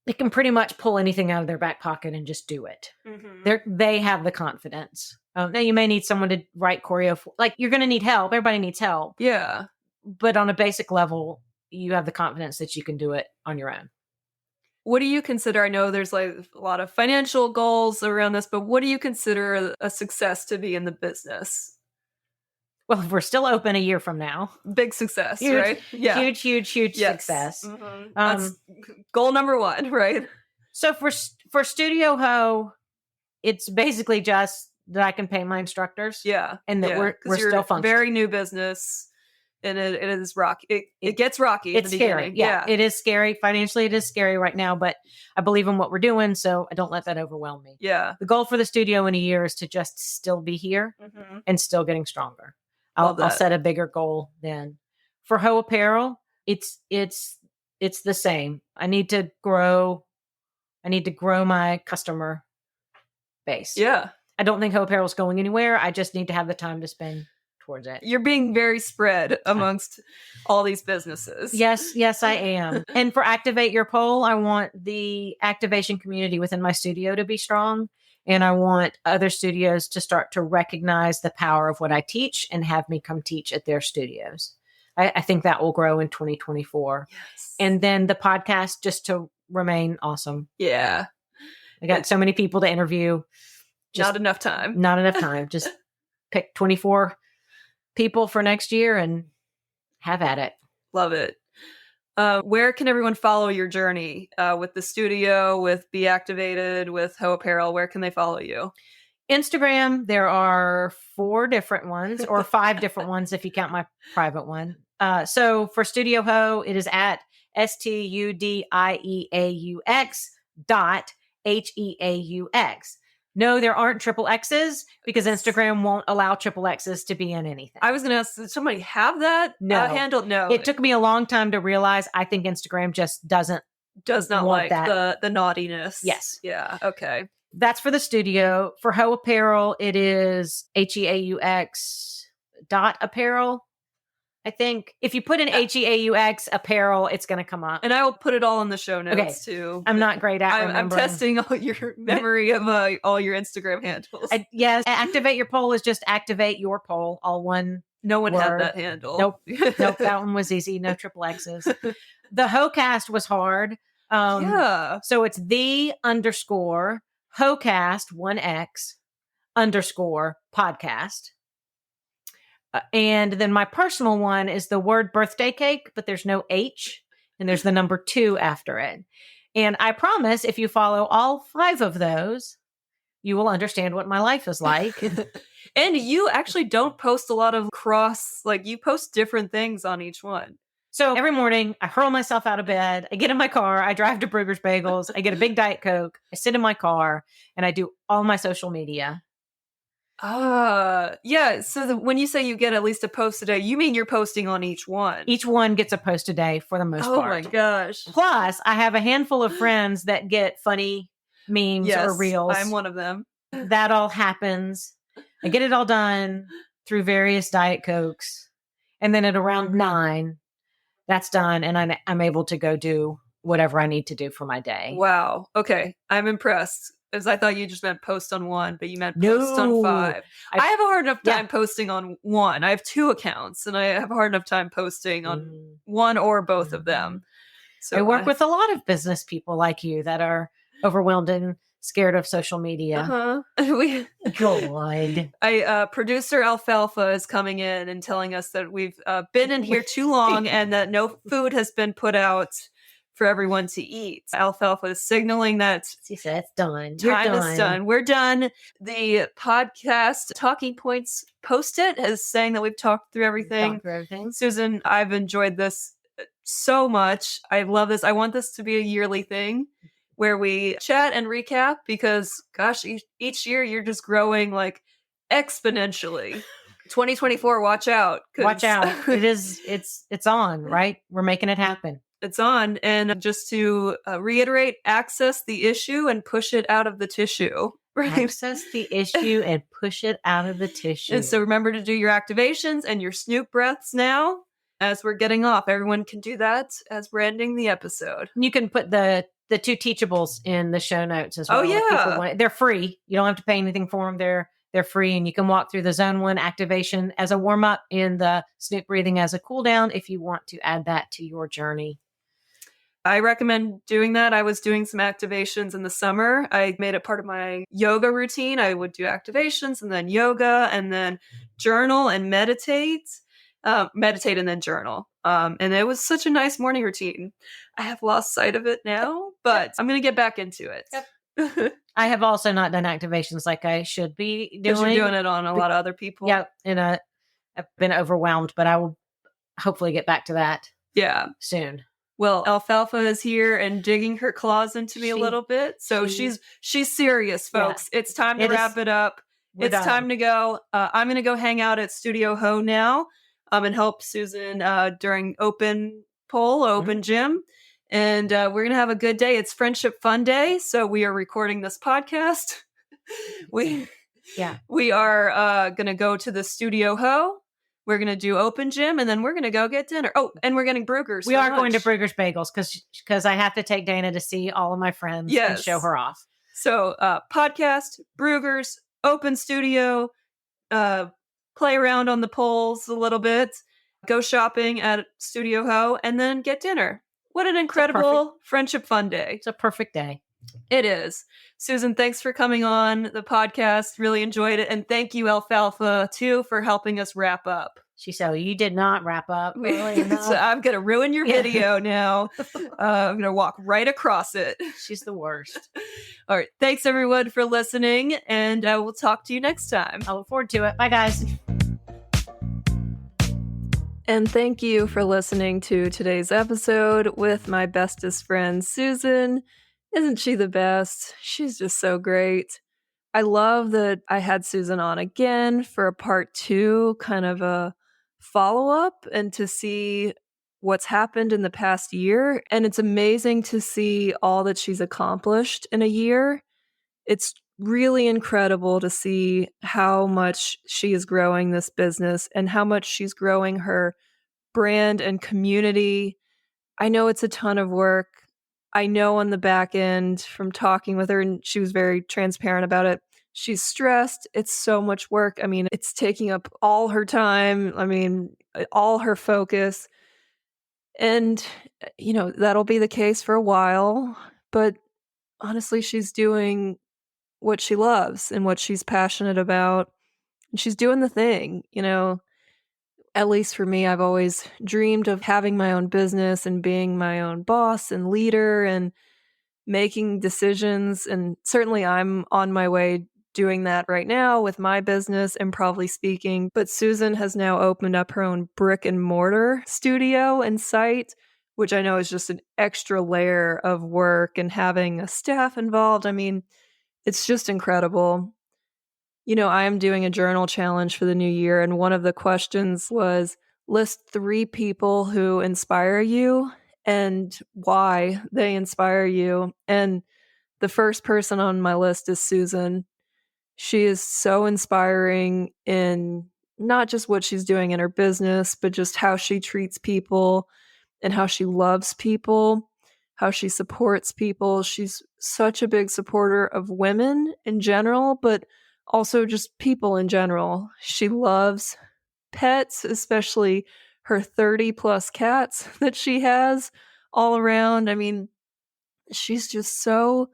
they can pretty much pull anything out of their back pocket and just do it. Mm-hmm. They have the confidence. Now you may need someone to write choreo. Like, you're going to need help. Everybody needs help. Yeah. But on a basic level, you have the confidence that you can do it on your own. What do you consider? I know there's like a lot of financial goals around this, but what do you consider a success to be in the business? Well, if we're still open a year from now, Big success, huge, right? Yeah. huge Yes. success. Mm-hmm. That's goal number 1, right? So for Studieaux Heaux, it's basically just that I can pay my instructors. Yeah. And that we're 'Cause you're still a functioning. very new business, and it is rocky. It gets rocky. It's in the scary. beginning. Yeah, it is scary. Financially, it is scary right now, but I believe in what we're doing, so I don't let that overwhelm me. Yeah. The goal for the studio in a year is to just still be here Mm-hmm. and still getting stronger. Love I'll that. set a bigger goal then. For Heaux Apparel, it's the same. I need to grow my customer base. Yeah. I don't think Heaux Apparel is going anywhere. I just need to have the time to spend towards it. You're being very spread amongst all these businesses. Yes, I am. And for Activate Your Pole, I want the activation community within my studio to be strong. And I want other studios to start to recognize the power of what I teach and have me come teach at their studios. I think that will grow in 2024. Yes. And then the podcast just to remain awesome. Yeah. I got so many people to interview. Not enough time. Not enough time. Just pick 24 people for next year and have at it. Love it. Where can everyone follow your journey with the studio, with Be Activated, with Heaux Apparel? Where can they follow you? Instagram, there are 4 different ones, or 5 different ones if you count my private one. So for Studieaux Heaux, it is at STUDIEAUX.HEAUX. No, there aren't triple X's because Instagram won't allow triple X's to be in anything. I was going to ask, did somebody have that handle? No. It took me a long time to realize I think Instagram just does not like that. the naughtiness. Yes. Yeah. Okay. That's for the Studieaux. For Heaux Apparel, it is HEAUX.apparel. I think if you put in HEAUX apparel, it's going to come up. And I will put it all in the show notes too. I'm not great at remembering. I'm testing all your memory of all your Instagram handles. Yes. Activate your poll is just activate your poll. All one. No one word. had that handle. Nope. That one was easy. No triple X's. The Hoecast was hard. Yeah. So it's _Hoecast 1X _ podcast. And then my personal one is the word birthday cake, but there's no H and there's the number 2 after it. And I promise if you follow all 5 of those, you will understand what my life is like. And you actually don't post a lot of you post different things on each one. So every morning I hurl myself out of bed. I get in my car. I drive to Brugger's Bagels. I get a big Diet Coke. I sit in my car and I do all my social media. Yeah. So when you say you get at least a post a day, you mean you're posting on each one? Each one gets a post a day for the most part. Oh my gosh. Plus, I have a handful of friends that get funny memes or reels. I'm one of them. That all happens. I get it all done through various Diet Cokes. And then at around 9, that's done. And I'm able to go do whatever I need to do for my day. Wow. Okay. I'm impressed. Because I thought you just meant post on 1, but you meant post on 5. I have a hard enough time posting on 1. I have 2 accounts, and I have a hard enough time posting on 1 or both of them. So I work with a lot of business people like you that are overwhelmed and scared of social media. God. Producer Alfalfa is coming in and telling us that we've been in here too long and that no food has been put out for everyone to eat. Alfalfa is signaling that she said it's done. Time is done. We're done. The podcast Talking Points Post-it is saying that we've talked through everything. Susan, I've enjoyed this so much. I love this. I want this to be a yearly thing where we chat and recap because, gosh, each year you're just growing like exponentially. 2024, watch out. Watch out. It's on, right? We're making it happen. It's on. And just to reiterate, access the issue and push it out of the tissue. Right? Access the issue and push it out of the tissue. And so remember to do your activations and your snoop breaths now as we're getting off. Everyone can do that as we're ending the episode. You can put the 2 teachables in the show notes as well. Oh, yeah. They're free. You don't have to pay anything for them. They're free, and you can walk through the Zone 1 activation as a warm-up and the snoop breathing as a cool-down if you want to add that to your journey. I recommend doing that. I was doing some activations in the summer. I made it part of my yoga routine. I would do activations and then yoga and then journal and meditate. Meditate and then journal. And it was such a nice morning routine. I have lost sight of it now, but I'm going to get back into it. Yep. I have also not done activations like I should be doing. Because you're doing it on a lot of other people. Yeah. And I've been overwhelmed, but I will hopefully get back to that. Yeah. Soon. Well, Alfalfa is here and digging her claws into me a little bit. So she's serious, folks. Yeah. It's time to wrap it up. It's time to go. I'm going to go hang out at Studieaux Heaux now and help Susan during open gym. And we're going to have a good day. It's Friendship Fun Day. So we are recording this podcast. we are going to go to the Studieaux Heaux. We're going to do open gym, and then we're going to go get dinner. Oh, and we're getting Brugger's. We are going to Brugger's Bagels because I have to take Dana to see all of my friends and show her off. So podcast, Brugger's, open studio, play around on the poles a little bit, go shopping at Studieaux Heaux, and then get dinner. What an incredible Friendship Fun Day. It's a perfect day. It is. Susan, thanks for coming on the podcast. Really enjoyed it. And thank you, Alfalfa, too, for helping us wrap up. She said, you did not wrap up. So I'm going to ruin your video now. I'm going to walk right across it. She's the worst. All right. Thanks, everyone, for listening. And we'll talk to you next time. I look forward to it. Bye, guys. And thank you for listening to today's episode with my bestest friend, Susan. Isn't she the best? She's just so great. I love that I had Susan on again for a part 2, kind of a follow-up, and to see what's happened in the past year. And it's amazing to see all that she's accomplished in a year. It's really incredible to see how much she is growing this business and how much she's growing her brand and community. I know it's a ton of work. I know on the back end from talking with her, and she was very transparent about it, she's stressed. It's so much work. I mean, it's taking up all her time. I mean, all her focus. And, that'll be the case for a while. But honestly, she's doing what she loves and what she's passionate about. And she's doing the thing, At least for me, I've always dreamed of having my own business and being my own boss and leader and making decisions. And certainly I'm on my way doing that right now with my business, Improbably Speaking. But Susan has now opened up her own brick and mortar studio and site, which I know is just an extra layer of work and having a staff involved. I mean, it's just incredible. I am doing a journal challenge for the new year, and one of the questions was list 3 people who inspire you and why they inspire you. And the first person on my list is Susan. She is so inspiring in not just what she's doing in her business, but just how she treats people and how she loves people, how she supports people. She's such a big supporter of women in general, but also just people in general. She loves pets, especially her 30 plus cats that she has all around. I mean, she's just so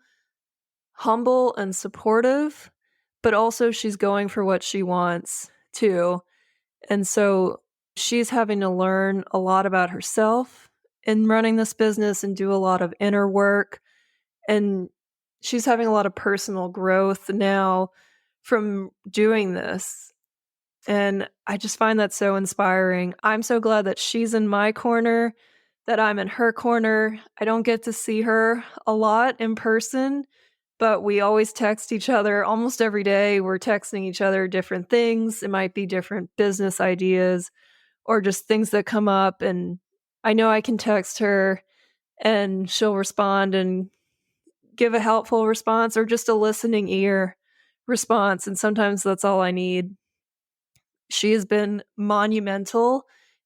humble and supportive, but also she's going for what she wants too. And so she's having to learn a lot about herself in running this business and do a lot of inner work. And she's having a lot of personal growth now from doing this. And I just find that so inspiring. I'm so glad that she's in my corner, that I'm in her corner. I don't get to see her a lot in person, but we always text each other almost every day. We're texting each other different things. It might be different business ideas or just things that come up. And I know I can text her and she'll respond and give a helpful response or just a listening ear response. And sometimes that's all I need. She has been monumental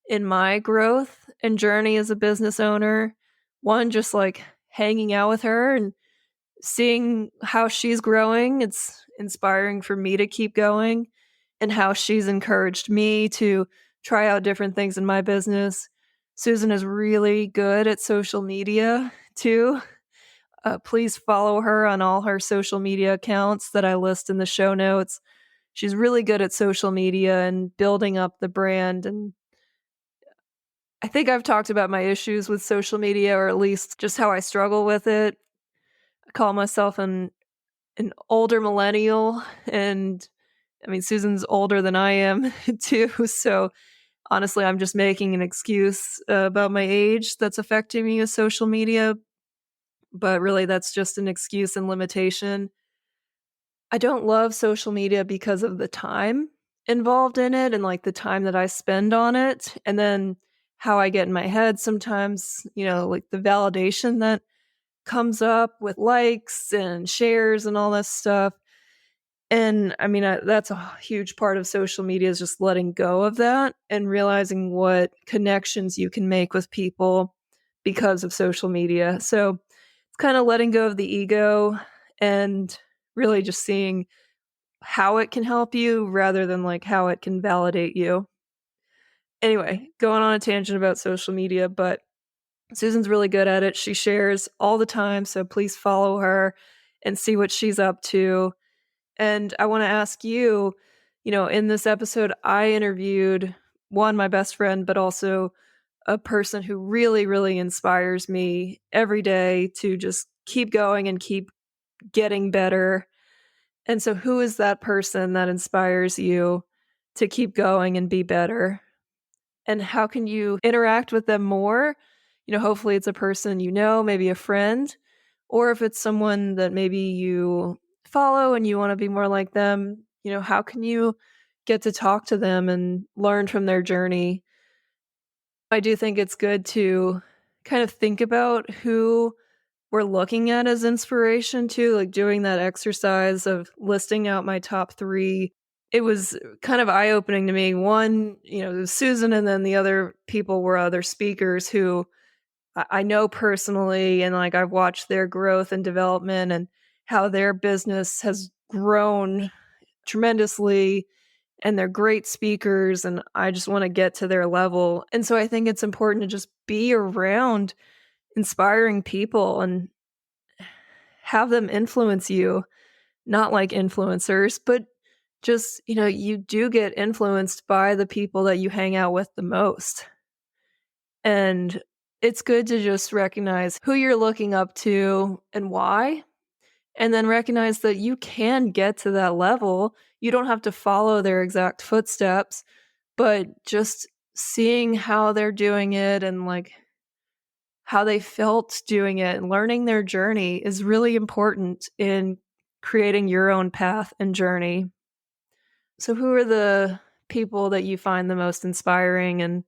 in my growth and journey as a business owner. One, just like hanging out with her and seeing how she's growing. It's inspiring for me to keep going, and how she's encouraged me to try out different things in my business. Susan is really good at social media too. Please follow her on all her social media accounts that I list in the show notes. She's really good at social media and building up the brand. And I think I've talked about my issues with social media, or at least just how I struggle with it. I call myself an older millennial, and I mean, Susan's older than I am too. So honestly, I'm just making an excuse about my age that's affecting me with social media. But really, that's just an excuse and limitation. I don't love social media because of the time involved in it and like the time that I spend on it. And then how I get in my head sometimes, like the validation that comes up with likes and shares and all this stuff. And I mean, that's a huge part of social media, is just letting go of that and realizing what connections you can make with people because of social media. So it's kind of letting go of the ego and really just seeing how it can help you rather than like how it can validate you. Anyway, going on a tangent about social media, but Susan's really good at it. She shares all the time, so please follow her and see what she's up to. And I want to ask you, in this episode, I interviewed my best friend, but also a person who really, really inspires me every day to just keep going and keep getting better. And so who is that person that inspires you to keep going and be better? And how can you interact with them more? Hopefully it's a person maybe a friend, or if it's someone that maybe you follow and you want to be more like them, how can you get to talk to them and learn from their journey? I do think it's good to kind of think about who we're looking at as inspiration too, like doing that exercise of listing out my top 3. It was kind of eye-opening to me. One, it was Susan, and then the other people were other speakers who I know personally, and like I've watched their growth and development and how their business has grown tremendously, and they're great speakers, and I just want to get to their level. And so I think it's important to just be around inspiring people and have them influence you, not like influencers, but just, you do get influenced by the people that you hang out with the most. And it's good to just recognize who you're looking up to and why, and then recognize that you can get to that level. You don't have to follow their exact footsteps, but just seeing how they're doing it and like how they felt doing it and learning their journey is really important in creating your own path and journey. So who are the people that you find the most inspiring, and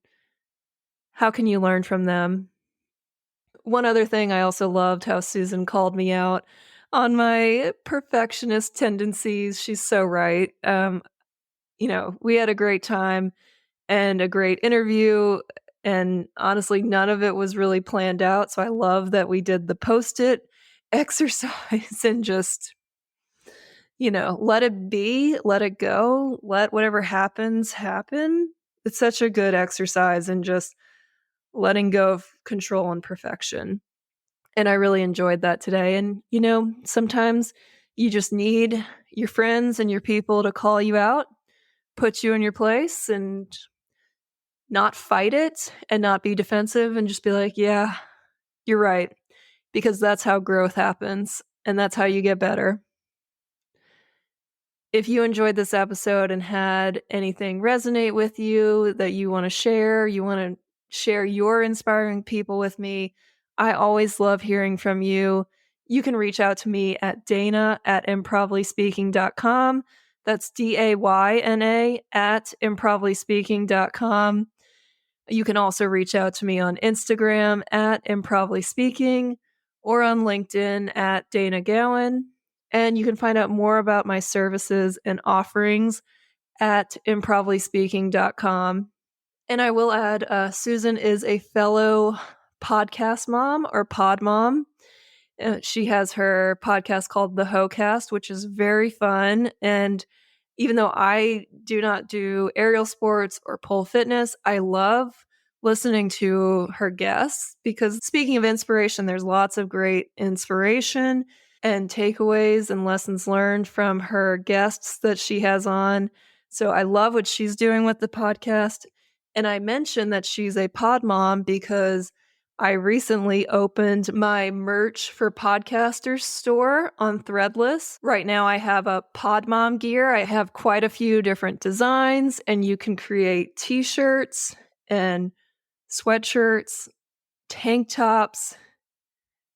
how can you learn from them? One other thing, I also loved how Susan called me out on my perfectionist tendencies. She's so right. We had a great time and a great interview, and honestly, none of it was really planned out. So I love that we did the Post-it exercise and just, let it be, let it go, let whatever happens happen. It's such a good exercise and just letting go of control and perfection. And I really enjoyed that today. And, sometimes you just need your friends and your people to call you out, put you in your place, and not fight it and not be defensive and just be like, yeah, you're right. Because that's how growth happens and that's how you get better. If you enjoyed this episode and had anything resonate with you that you want to share your inspiring people with me, I always love hearing from you. You can reach out to me at dana@improvlyspeaking.com. That's DAYNA at improvlyspeaking.com. You can also reach out to me on Instagram at improvlyspeaking or on LinkedIn at Dana Gowan. And you can find out more about my services and offerings at improvlyspeaking.com. And I will add, Susan is a fellow podcast mom or pod mom. She has her podcast called The Hoecast, which is very fun. And even though I do not do aerial sports or pole fitness, I love listening to her guests because, speaking of inspiration, there's lots of great inspiration and takeaways and lessons learned from her guests that she has on. So I love what she's doing with the podcast. And I mentioned that she's a pod mom because I recently opened my merch for podcasters store on Threadless. Right now I have a pod mom gear. I have quite a few different designs, and you can create t-shirts and sweatshirts, tank tops,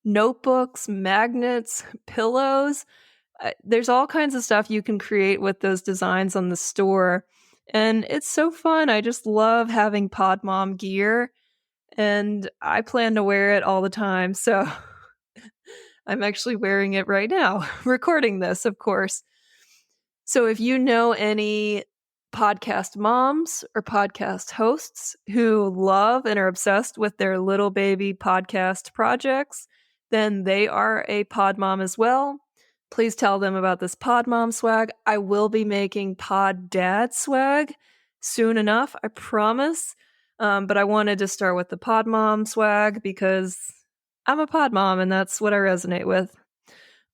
notebooks, magnets, pillows. There's all kinds of stuff you can create with those designs on the store. And it's so fun. I just love having pod mom gear. And I plan to wear it all the time. So I'm actually wearing it right now, recording this, of course. So if you know any podcast moms or podcast hosts who love and are obsessed with their little baby podcast projects, then they are a pod mom as well. Please tell them about this pod mom swag. I will be making pod dad swag soon enough, I promise. But I wanted to start with the pod mom swag because I'm a pod mom and that's what I resonate with.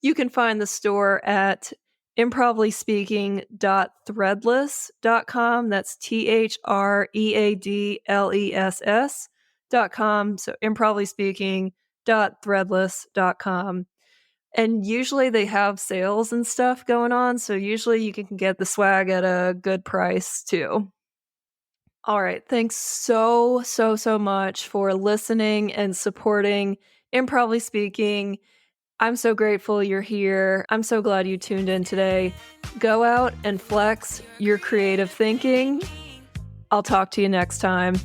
You can find the store at improvlyspeaking.threadless.com. That's THREADLESS.com. So improvlyspeaking.threadless.com. And usually they have sales and stuff going on. So usually you can get the swag at a good price too. All right. Thanks so much for listening and supporting Improvly Speaking. I'm so grateful you're here. I'm so glad you tuned in today. Go out and flex your creative thinking. I'll talk to you next time.